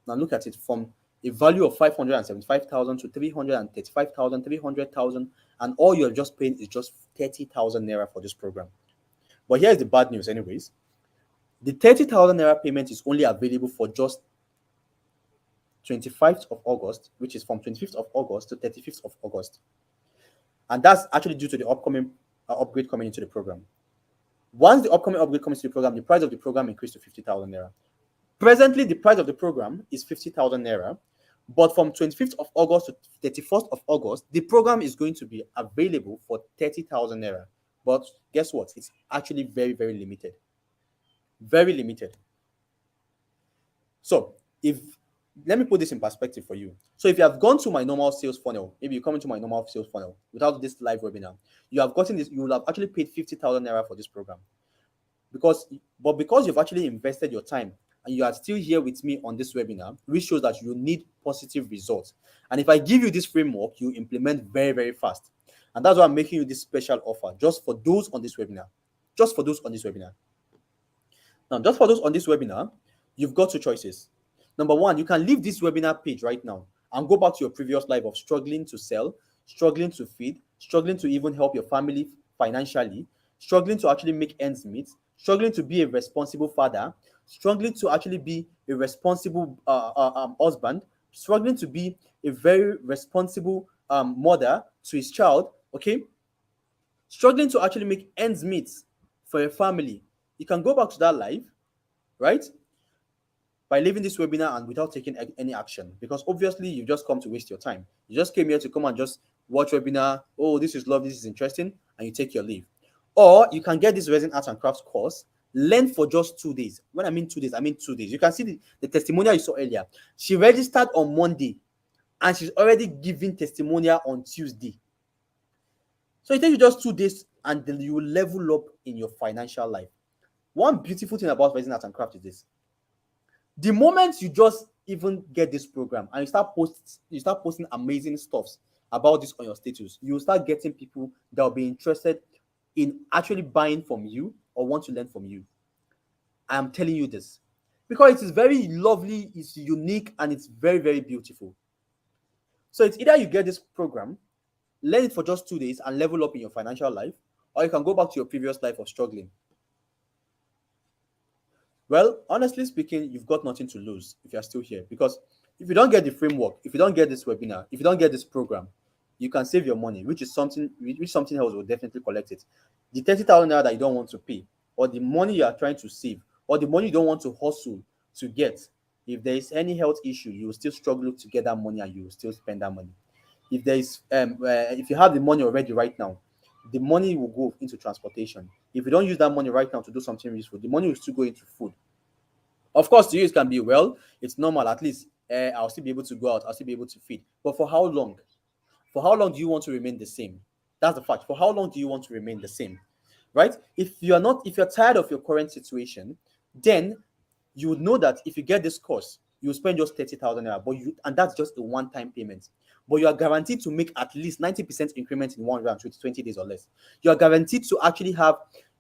Now, look at it, from a value of 575,000 to 335,000, 300,000, and all you're just paying is just 30,000 naira for this program. But here's the bad news, anyways. The 30,000 naira payment is only available for just 25th of August, which is from 25th of August to 35th of August. And that's actually due to the upcoming upgrade coming into the program. Once the upcoming upgrade comes to the program, the price of the program increased to 50,000 naira. Presently, the price of the program is 50,000 naira, but from 25th of August to 31st of August, the program is going to be available for 30,000 naira. But guess what? It's actually very, very limited. Very limited. So, let me put this in perspective for you. So if you have gone to my normal sales funnel, maybe you come into my normal sales funnel without this live webinar, you have gotten this, you will have actually paid 50,000 naira for this program. Because you've actually invested your time and you are still here with me on this webinar, which shows that you need positive results. And if I give you this framework, you implement very, very fast. And that's why I'm making you this special offer just for those on this webinar. Just for those on this webinar. Now, just for those on this webinar, you've got two choices. Number one, you can leave this webinar page right now and go back to your previous life of struggling to sell, struggling to feed, struggling to even help your family financially, struggling to actually make ends meet, struggling to be a responsible father, struggling to actually be a responsible husband, struggling to be a very responsible mother to his child, okay? Struggling to actually make ends meet for your family. You can go back to that life, right? By leaving this webinar and without taking any action, because obviously you've just come to waste your time. You just came here to come and just watch webinar. Oh, this is lovely, this is interesting, and you take your leave. Or you can get this resin arts and crafts course, learn for just 2 days. When I mean 2 days, I mean 2 days. You can see the testimonial you saw earlier. She registered on Monday and she's already giving testimonial on Tuesday. So it takes you just 2 days and then you will level up in your financial life. One beautiful thing about resin arts and crafts is this. The moment you just even get this program and you start posting amazing stuffs about this on your status, you will start getting people that will be interested in actually buying from you or want to learn from you. I am telling you this because it is very lovely, it's unique, and it's very, very beautiful. So it's either you get this program, learn it for just 2 days and level up in your financial life, or you can go back to your previous life of struggling. Well, honestly speaking, you've got nothing to lose if you're still here, because if you don't get the framework, if you don't get this webinar, if you don't get this program, you can save your money, which something else will definitely collect it. The 30,000 naira that you don't want to pay, or the money you are trying to save, or the money you don't want to hustle to get. If there is any health issue, you will still struggle to get that money and you will still spend that money. If there is if you have the money already right now, the money will go into transportation. If you don't use that money right now to do something useful, the money will still go into food. Of course, to you it can be, well, it's normal, at least I'll still be able to go out, I'll still be able to feed. But for how long? For how long do you want to remain the same? That's the fact. For how long do you want to remain the same? Right? If you're tired of your current situation, then you would know that if you get this course, you spend just 30,000 naira, and that's just a one-time payment. But you are guaranteed to make at least 90% increment in 120 days or less. You are guaranteed to actually have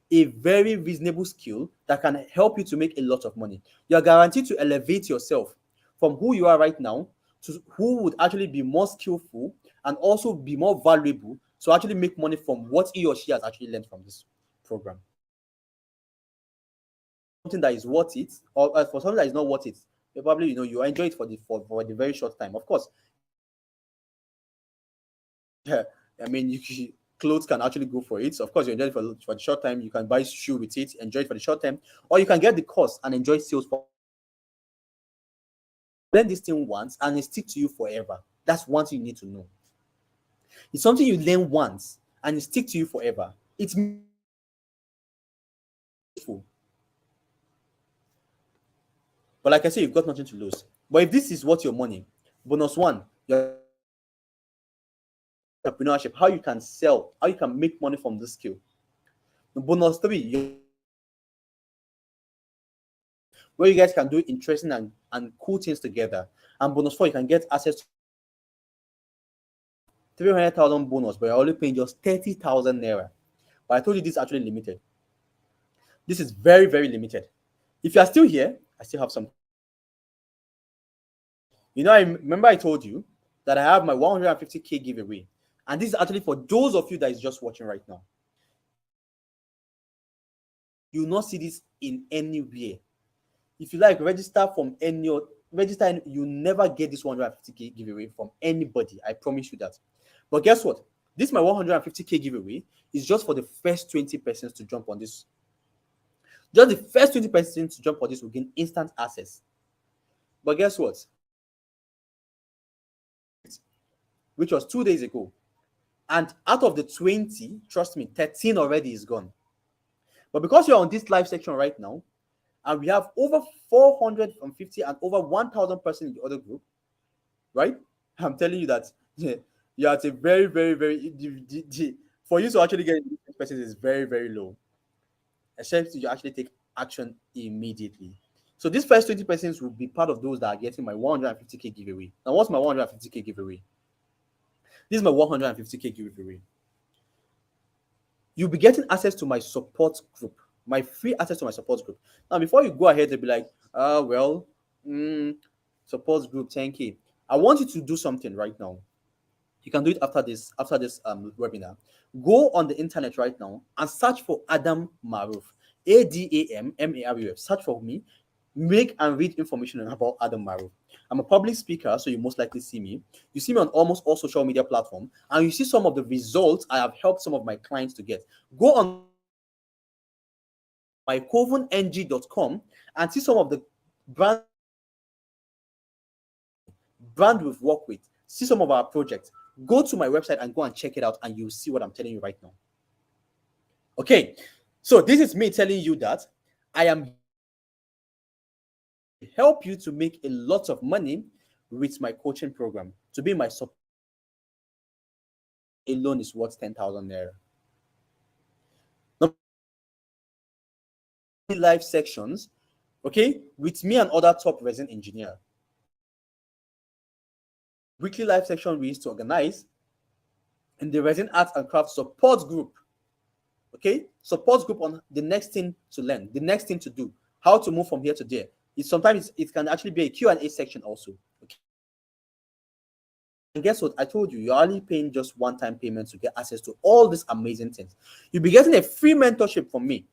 a very reasonable skill that can help you to make a lot of money. You are guaranteed to elevate yourself from who you are right now to who would actually be more skillful and also be more valuable to actually make money from what he or she has actually learned from this program. Something that is worth it, or for something that is not worth it, you probably you enjoy it for the very short time. Of course, yeah, I mean, clothes can actually go for it. Of course, you enjoy it for the short time. You can buy shoe with it, enjoy it for the short time, or you can get the course and enjoy sales for. Learn this thing once and it stick to you forever. That's one thing you need to know. It's something you learn once and it stick to you forever. It's meaningful. But like I said, you've got nothing to lose. But if this is what your money, bonus one, your entrepreneurship, how you can sell, how you can make money from this skill. Bonus three, where you guys can do interesting and cool things together. And bonus 4, you can get access to 300,000 bonus, but you're only paying just 30,000 naira. But I told you this is actually limited. This is very, very limited. If you are still here, I still have some. You know, I remember I told you that I have my 150K giveaway. And this is actually for those of you that is just watching right now. You will not see this in anywhere. If you like, register from any register, you never get this 150K giveaway from anybody. I promise you that. But guess what? This my 150K giveaway is just for the first 20 persons to jump on this. Just the first 20 persons to jump on this will gain instant access. But guess what? Which was 2 days ago. And out of the 20, trust me, 13 already is gone. But because you're on this live section right now, and we have over 450 and over 1,000 persons in the other group, right? I'm telling you that you're at a very, very, very, for you to actually get this person is very, very low, except you actually take action immediately. So these first 20 persons will be part of those that are getting my 150K giveaway. Now, what's my 150K giveaway? This is my 150K giveaway. You'll be getting access to my support group, my free access to my support group. Now, before you go ahead and be like, support group 10K, I want you to do something right now. You can do it after this webinar. Go on the internet right now and search for Adam Maruf, ADAMMARUF. Search for me, make and read information about Adam Maruf. I'm a public speaker, so you most likely see me. You see me on almost all social media platforms, and you see some of the results I have helped some of my clients to get. Go on mycovenng.com and see some of the brand we've worked with. See some of our projects. Go to my website and go and check it out, and you'll see what I'm telling you right now. Okay, so this is me telling you that I am help you to make a lot of money with my coaching program. To be my support alone is worth 10,000 naira. Live sections, okay, with me and other top resin engineer. Weekly live section we used to organize in the Resin Art and Craft support group. Okay, support group on the next thing to learn, the next thing to do, how to move from here to there. Sometimes it can actually be a Q&A section also. Okay. And guess what? I told you, you're only paying just one-time payment to get access to all these amazing things. You'll be getting a free mentorship from me.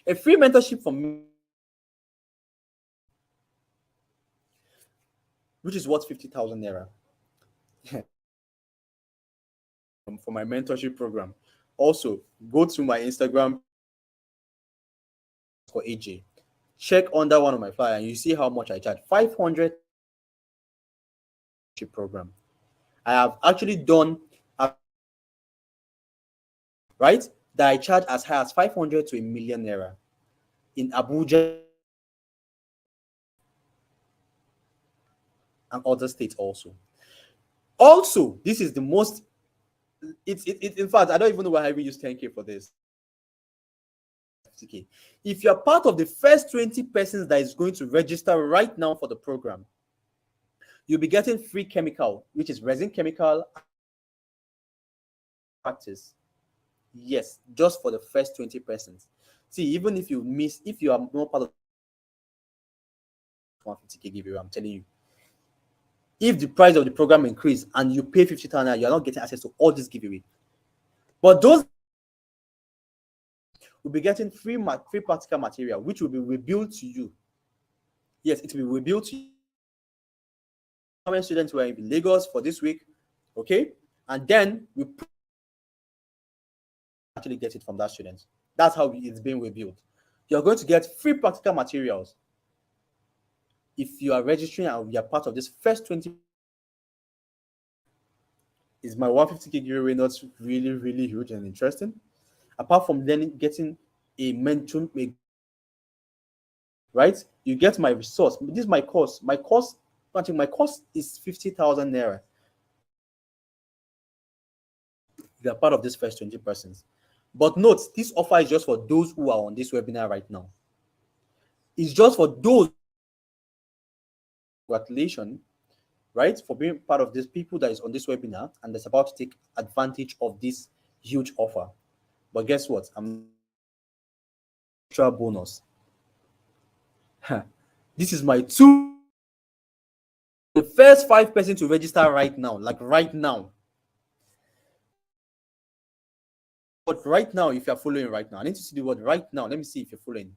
A free mentorship from me, which is worth 50,000 naira. For my mentorship program. Also, go to my Instagram for AJ. Check under one of my flyers and you see how much I charge. 500 program. I have actually done right that I charge as high as 500 to 1 million naira in Abuja and other states also. Also, this is the most. In fact, I don't even know why I even use 10K for this. 50K. If you're part of the first 20 persons that is going to register right now for the program, you'll be getting free chemical, which is resin chemical practice. Yes, just for the first 20 persons. See, even if you are not part of 150K giveaway, I'm telling you, if the price of the program increase and you pay 50,000, you're not getting access to all this giveaway. But those will be getting free practical material, which will be rebuilt to you. Yes, it will be rebuilt to you. How many students were in Lagos for this week? Okay, and then we actually get it from that student. That's how it's being rebuilt. You're going to get free practical materials if you are registering and you are part of this first 20. Is my 150K giveaway not really, really huge and interesting? Apart from getting a mentor, right? You get my resource. This is my course. My course is 50,000 naira. You are part of this first 20 persons. But note, this offer is just for those who are on this webinar right now. It's just for those. Congratulations, right, for being part of this people that is on this webinar and that's about to take advantage of this huge offer. But guess what? I'm extra bonus. This is my the first 5% to register right now, like right now. But right now, if you're following right now, I need to see the word right now. Let me see if you're following.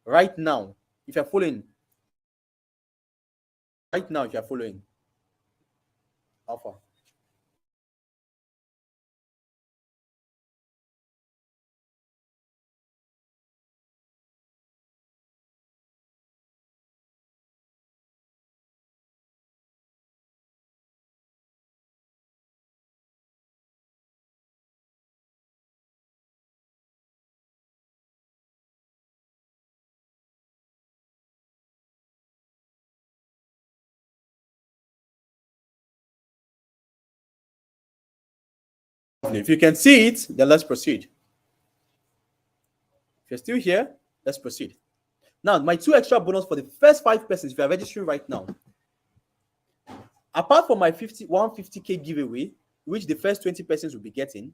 Right now, if you're following. Right now, if you're following. Alpha. If you can see it, then let's proceed. If you're still here, let's proceed. Now, my 2 extra bonus for the first 5 persons, if you are registering right now, apart from my 150K giveaway, which the first 20 persons will be getting,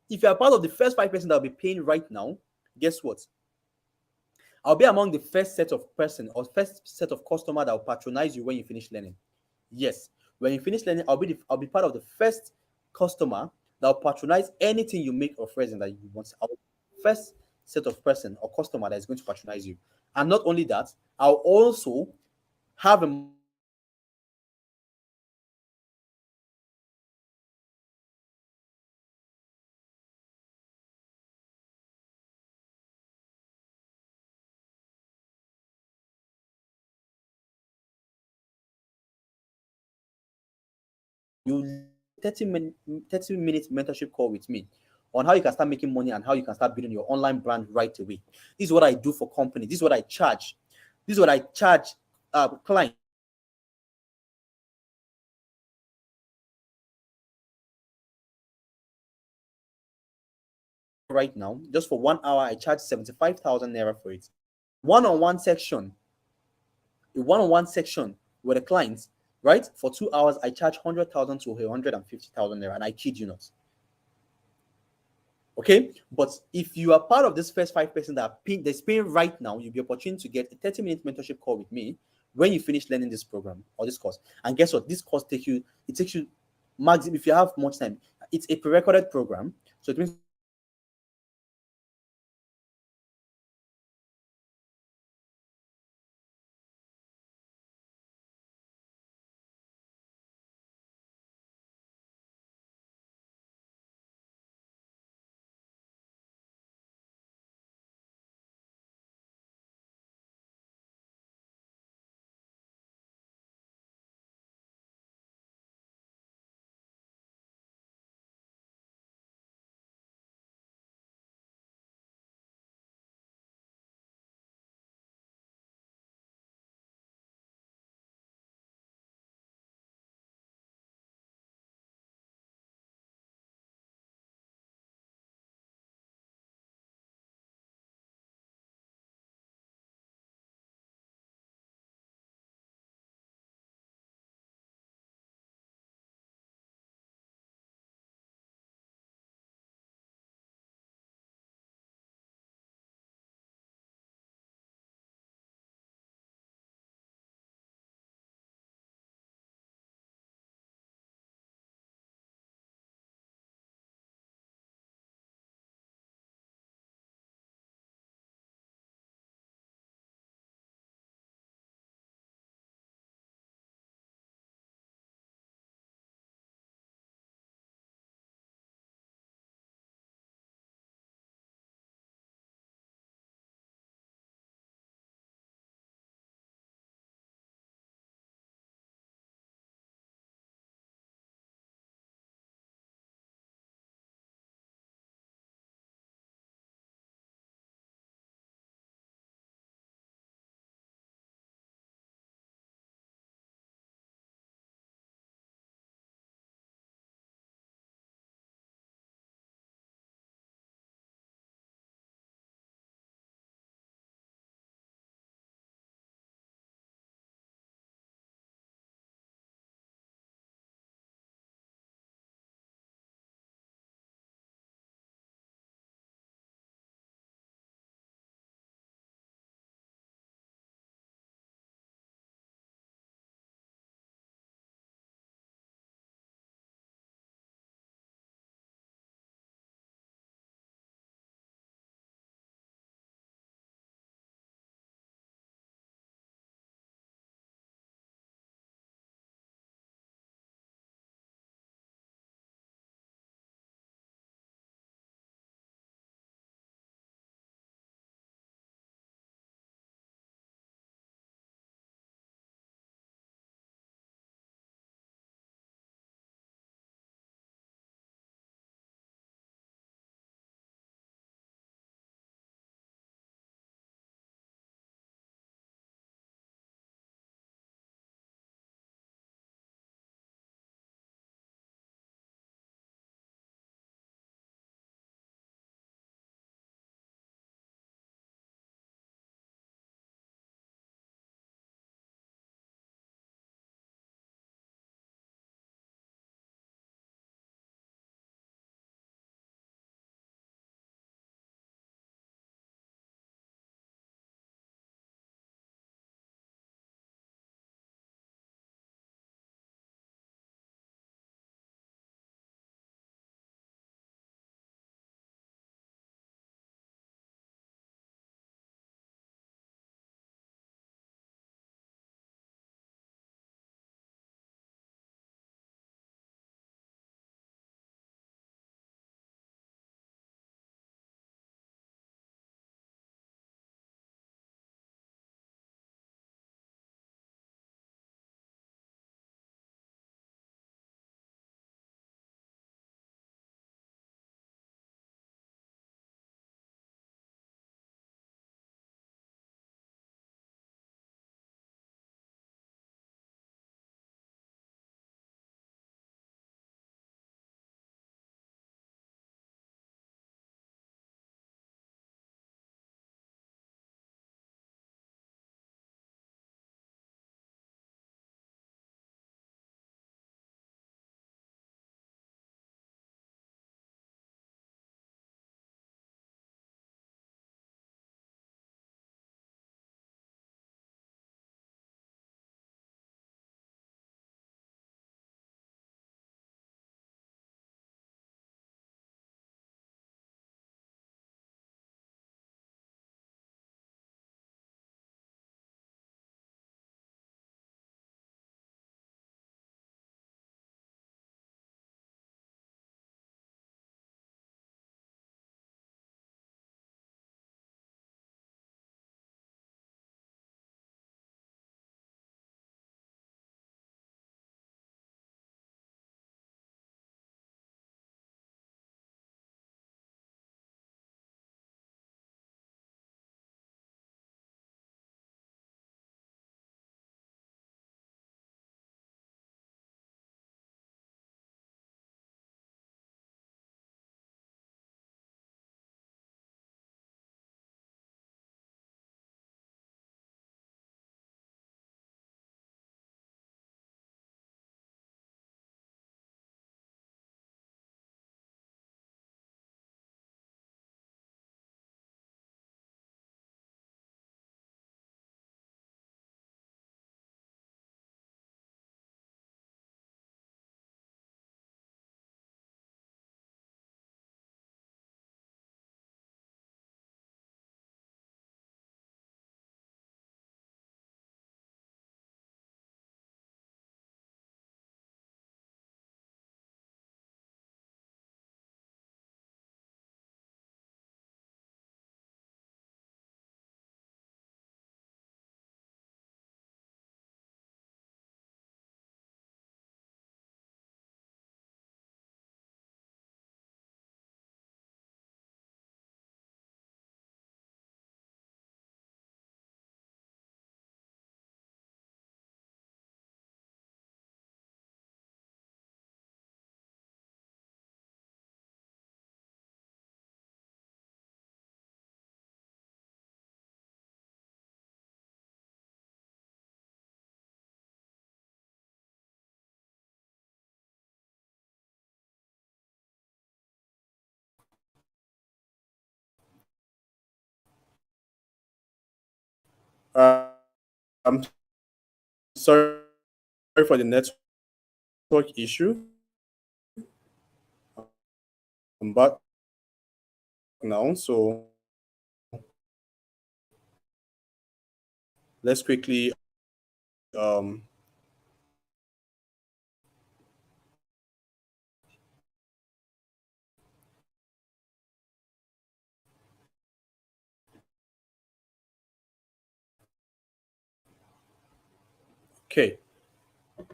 if you are part of the first 5 persons that will be paying right now, guess what? I'll be among the first set of person or first set of customer that will patronize you when you finish learning. Yes, when you finish learning, I'll be part of the first customer that will patronize anything you make of resin that you want. I'll be the first set of person or customer that is going to patronize you. And not only that, I'll also have a you 30-minute mentorship call with me on how you can start making money and how you can start building your online brand right away. This is what I do for companies. This is what I charge. This is what I charge clients. Right now, just for 1 hour, I charge 75,000 naira for it. One-on-one section, a one-on-one section with a client, right? For 2 hours, I charge 100,000 to 150,000 naira, and I kid you not. Okay, but if you are part of this first 5% that's paying right now, you'll be opportunity to get a 30-minute mentorship call with me when you finish learning this program or this course. And guess what? This course takes you maximum, if you have much time. It's a pre-recorded program, so it means Uh, I'm sorry for the network issue. I'm back now, so let's quickly okay.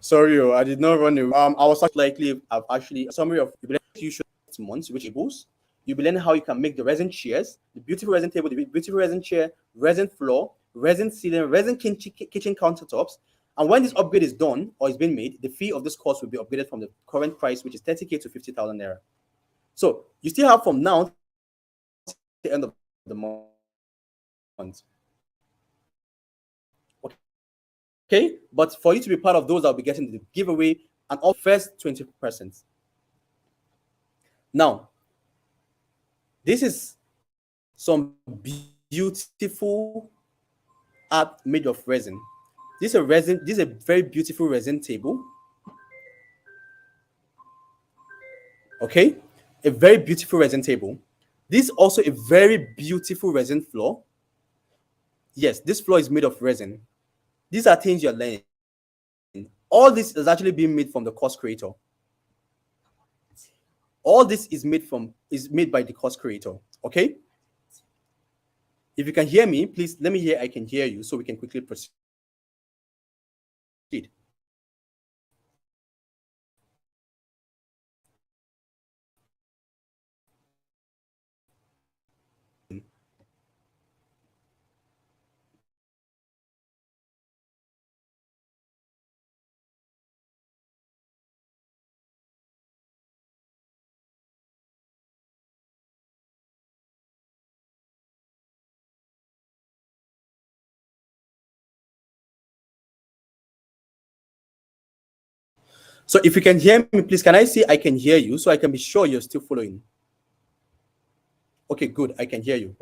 Sorry, I did not run. I was likely I've actually a summary of you should months, which enables you'll be learning how you can make the resin chairs, the beautiful resin table, the beautiful resin chair, resin floor, resin ceiling, resin kitchen countertops. And when this upgrade is done or is being made, the fee of this course will be upgraded from the current price, which is 30K to 50,000 naira. So you still have from now to the end of the month. Okay, but for you to be part of those, I'll be getting the giveaway and all first 20%. Now, this is some beautiful art made of resin. This is a resin. This is a very beautiful resin table. Okay, a very beautiful resin table. This is also a very beautiful resin floor. Yes, this floor is made of resin. These are things you're learning. All this is actually being made from the course creator. All this is made by the course creator. Okay. If you can hear me, please let me hear I can hear you so we can quickly proceed. So if you can hear me, please can I say I can hear you so I can be sure you're still following? Okay, good. I can hear you.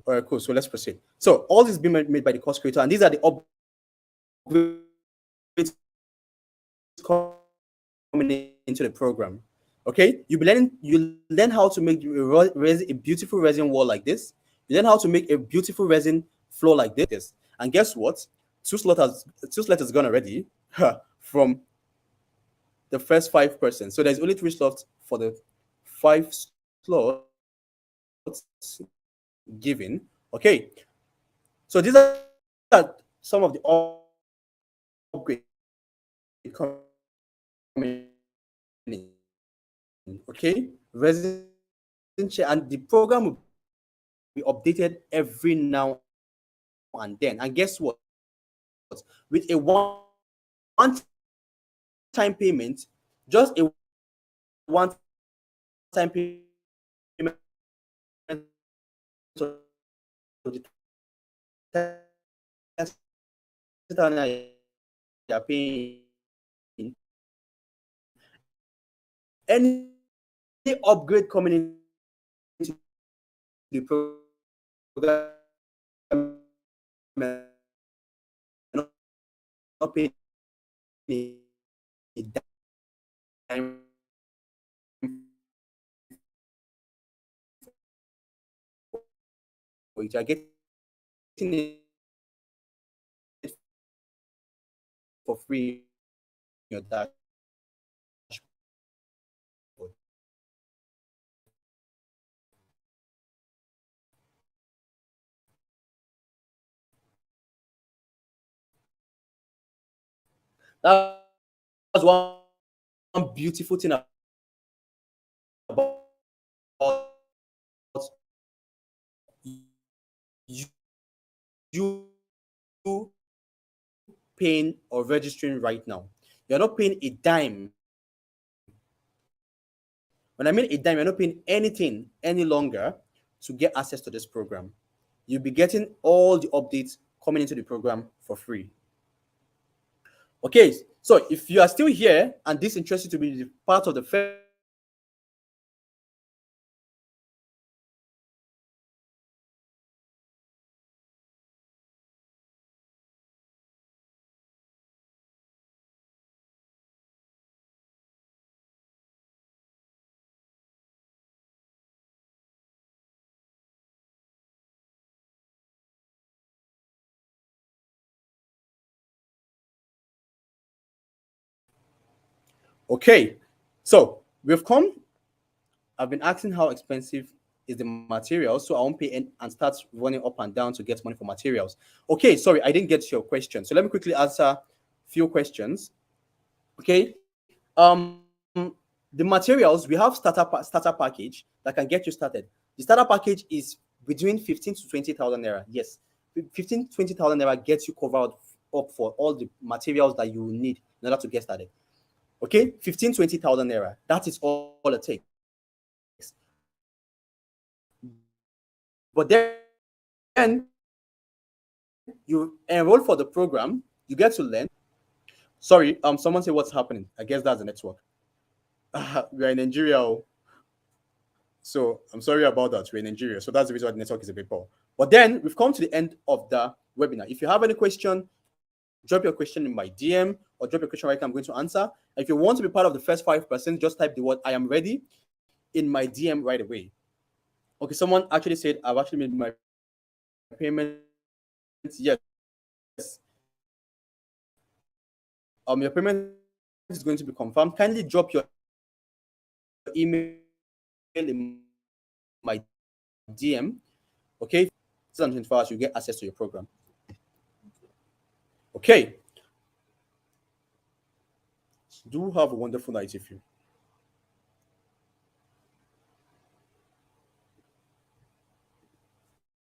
All right, cool. So let's proceed. So all this is being made by the course creator, and these are the upgrades coming into the program. Okay, you learn how to make a beautiful resin wall like this. You learn how to make a beautiful resin floor like this. And guess what? Two slots has gone already from the first 5%. So there's only 3 slots for the 5 slots given. Okay, so these are some of the upgrades coming in. Okay, resident chair, and the program will be updated every now and then. And guess what? With a one-time payment, just a one-time payment of the you're paying, any upgrade coming into the program, not paying a dime for it. You're getting it for free in your dashboard. That's one beautiful thing about you paying or registering right now. You're not paying a dime. When I mean a dime, you're not paying anything any longer to get access to this program. You'll be getting all the updates coming into the program for free. Okay, so if you are still here and this interests you to be part of the first Okay, so we've come. I've been asking how expensive is the material, so I won't pay and start running up and down to get money for materials. Okay, sorry, I didn't get your question. So let me quickly answer a few questions. Okay, the materials, we have starter package that can get you started. The starter package is between 15 to 20,000 naira. Yes, 15 20,000 naira gets you covered up for all the materials that you need in order to get started. Okay, 15 20,000 naira, that is all it takes. But then you enroll for the program, you get to learn. Sorry, someone say what's happening. I guess that's the network. We are in Nigeria, so I'm sorry about that. We're in Nigeria, so that's the reason why the network is a bit poor. But then we've come to the end of the webinar. If you have any question, drop your question in my DM or drop your question right now. I'm going to answer. And if you want to be part of the first 5%, just type the word "I am ready" in my DM right away. Okay, someone actually said I've actually made my payments. Yes. Your payment is going to be confirmed. Kindly drop your email in my DM. Okay, so that 24 hours you get access to your program. Okay. Do have a wonderful night if you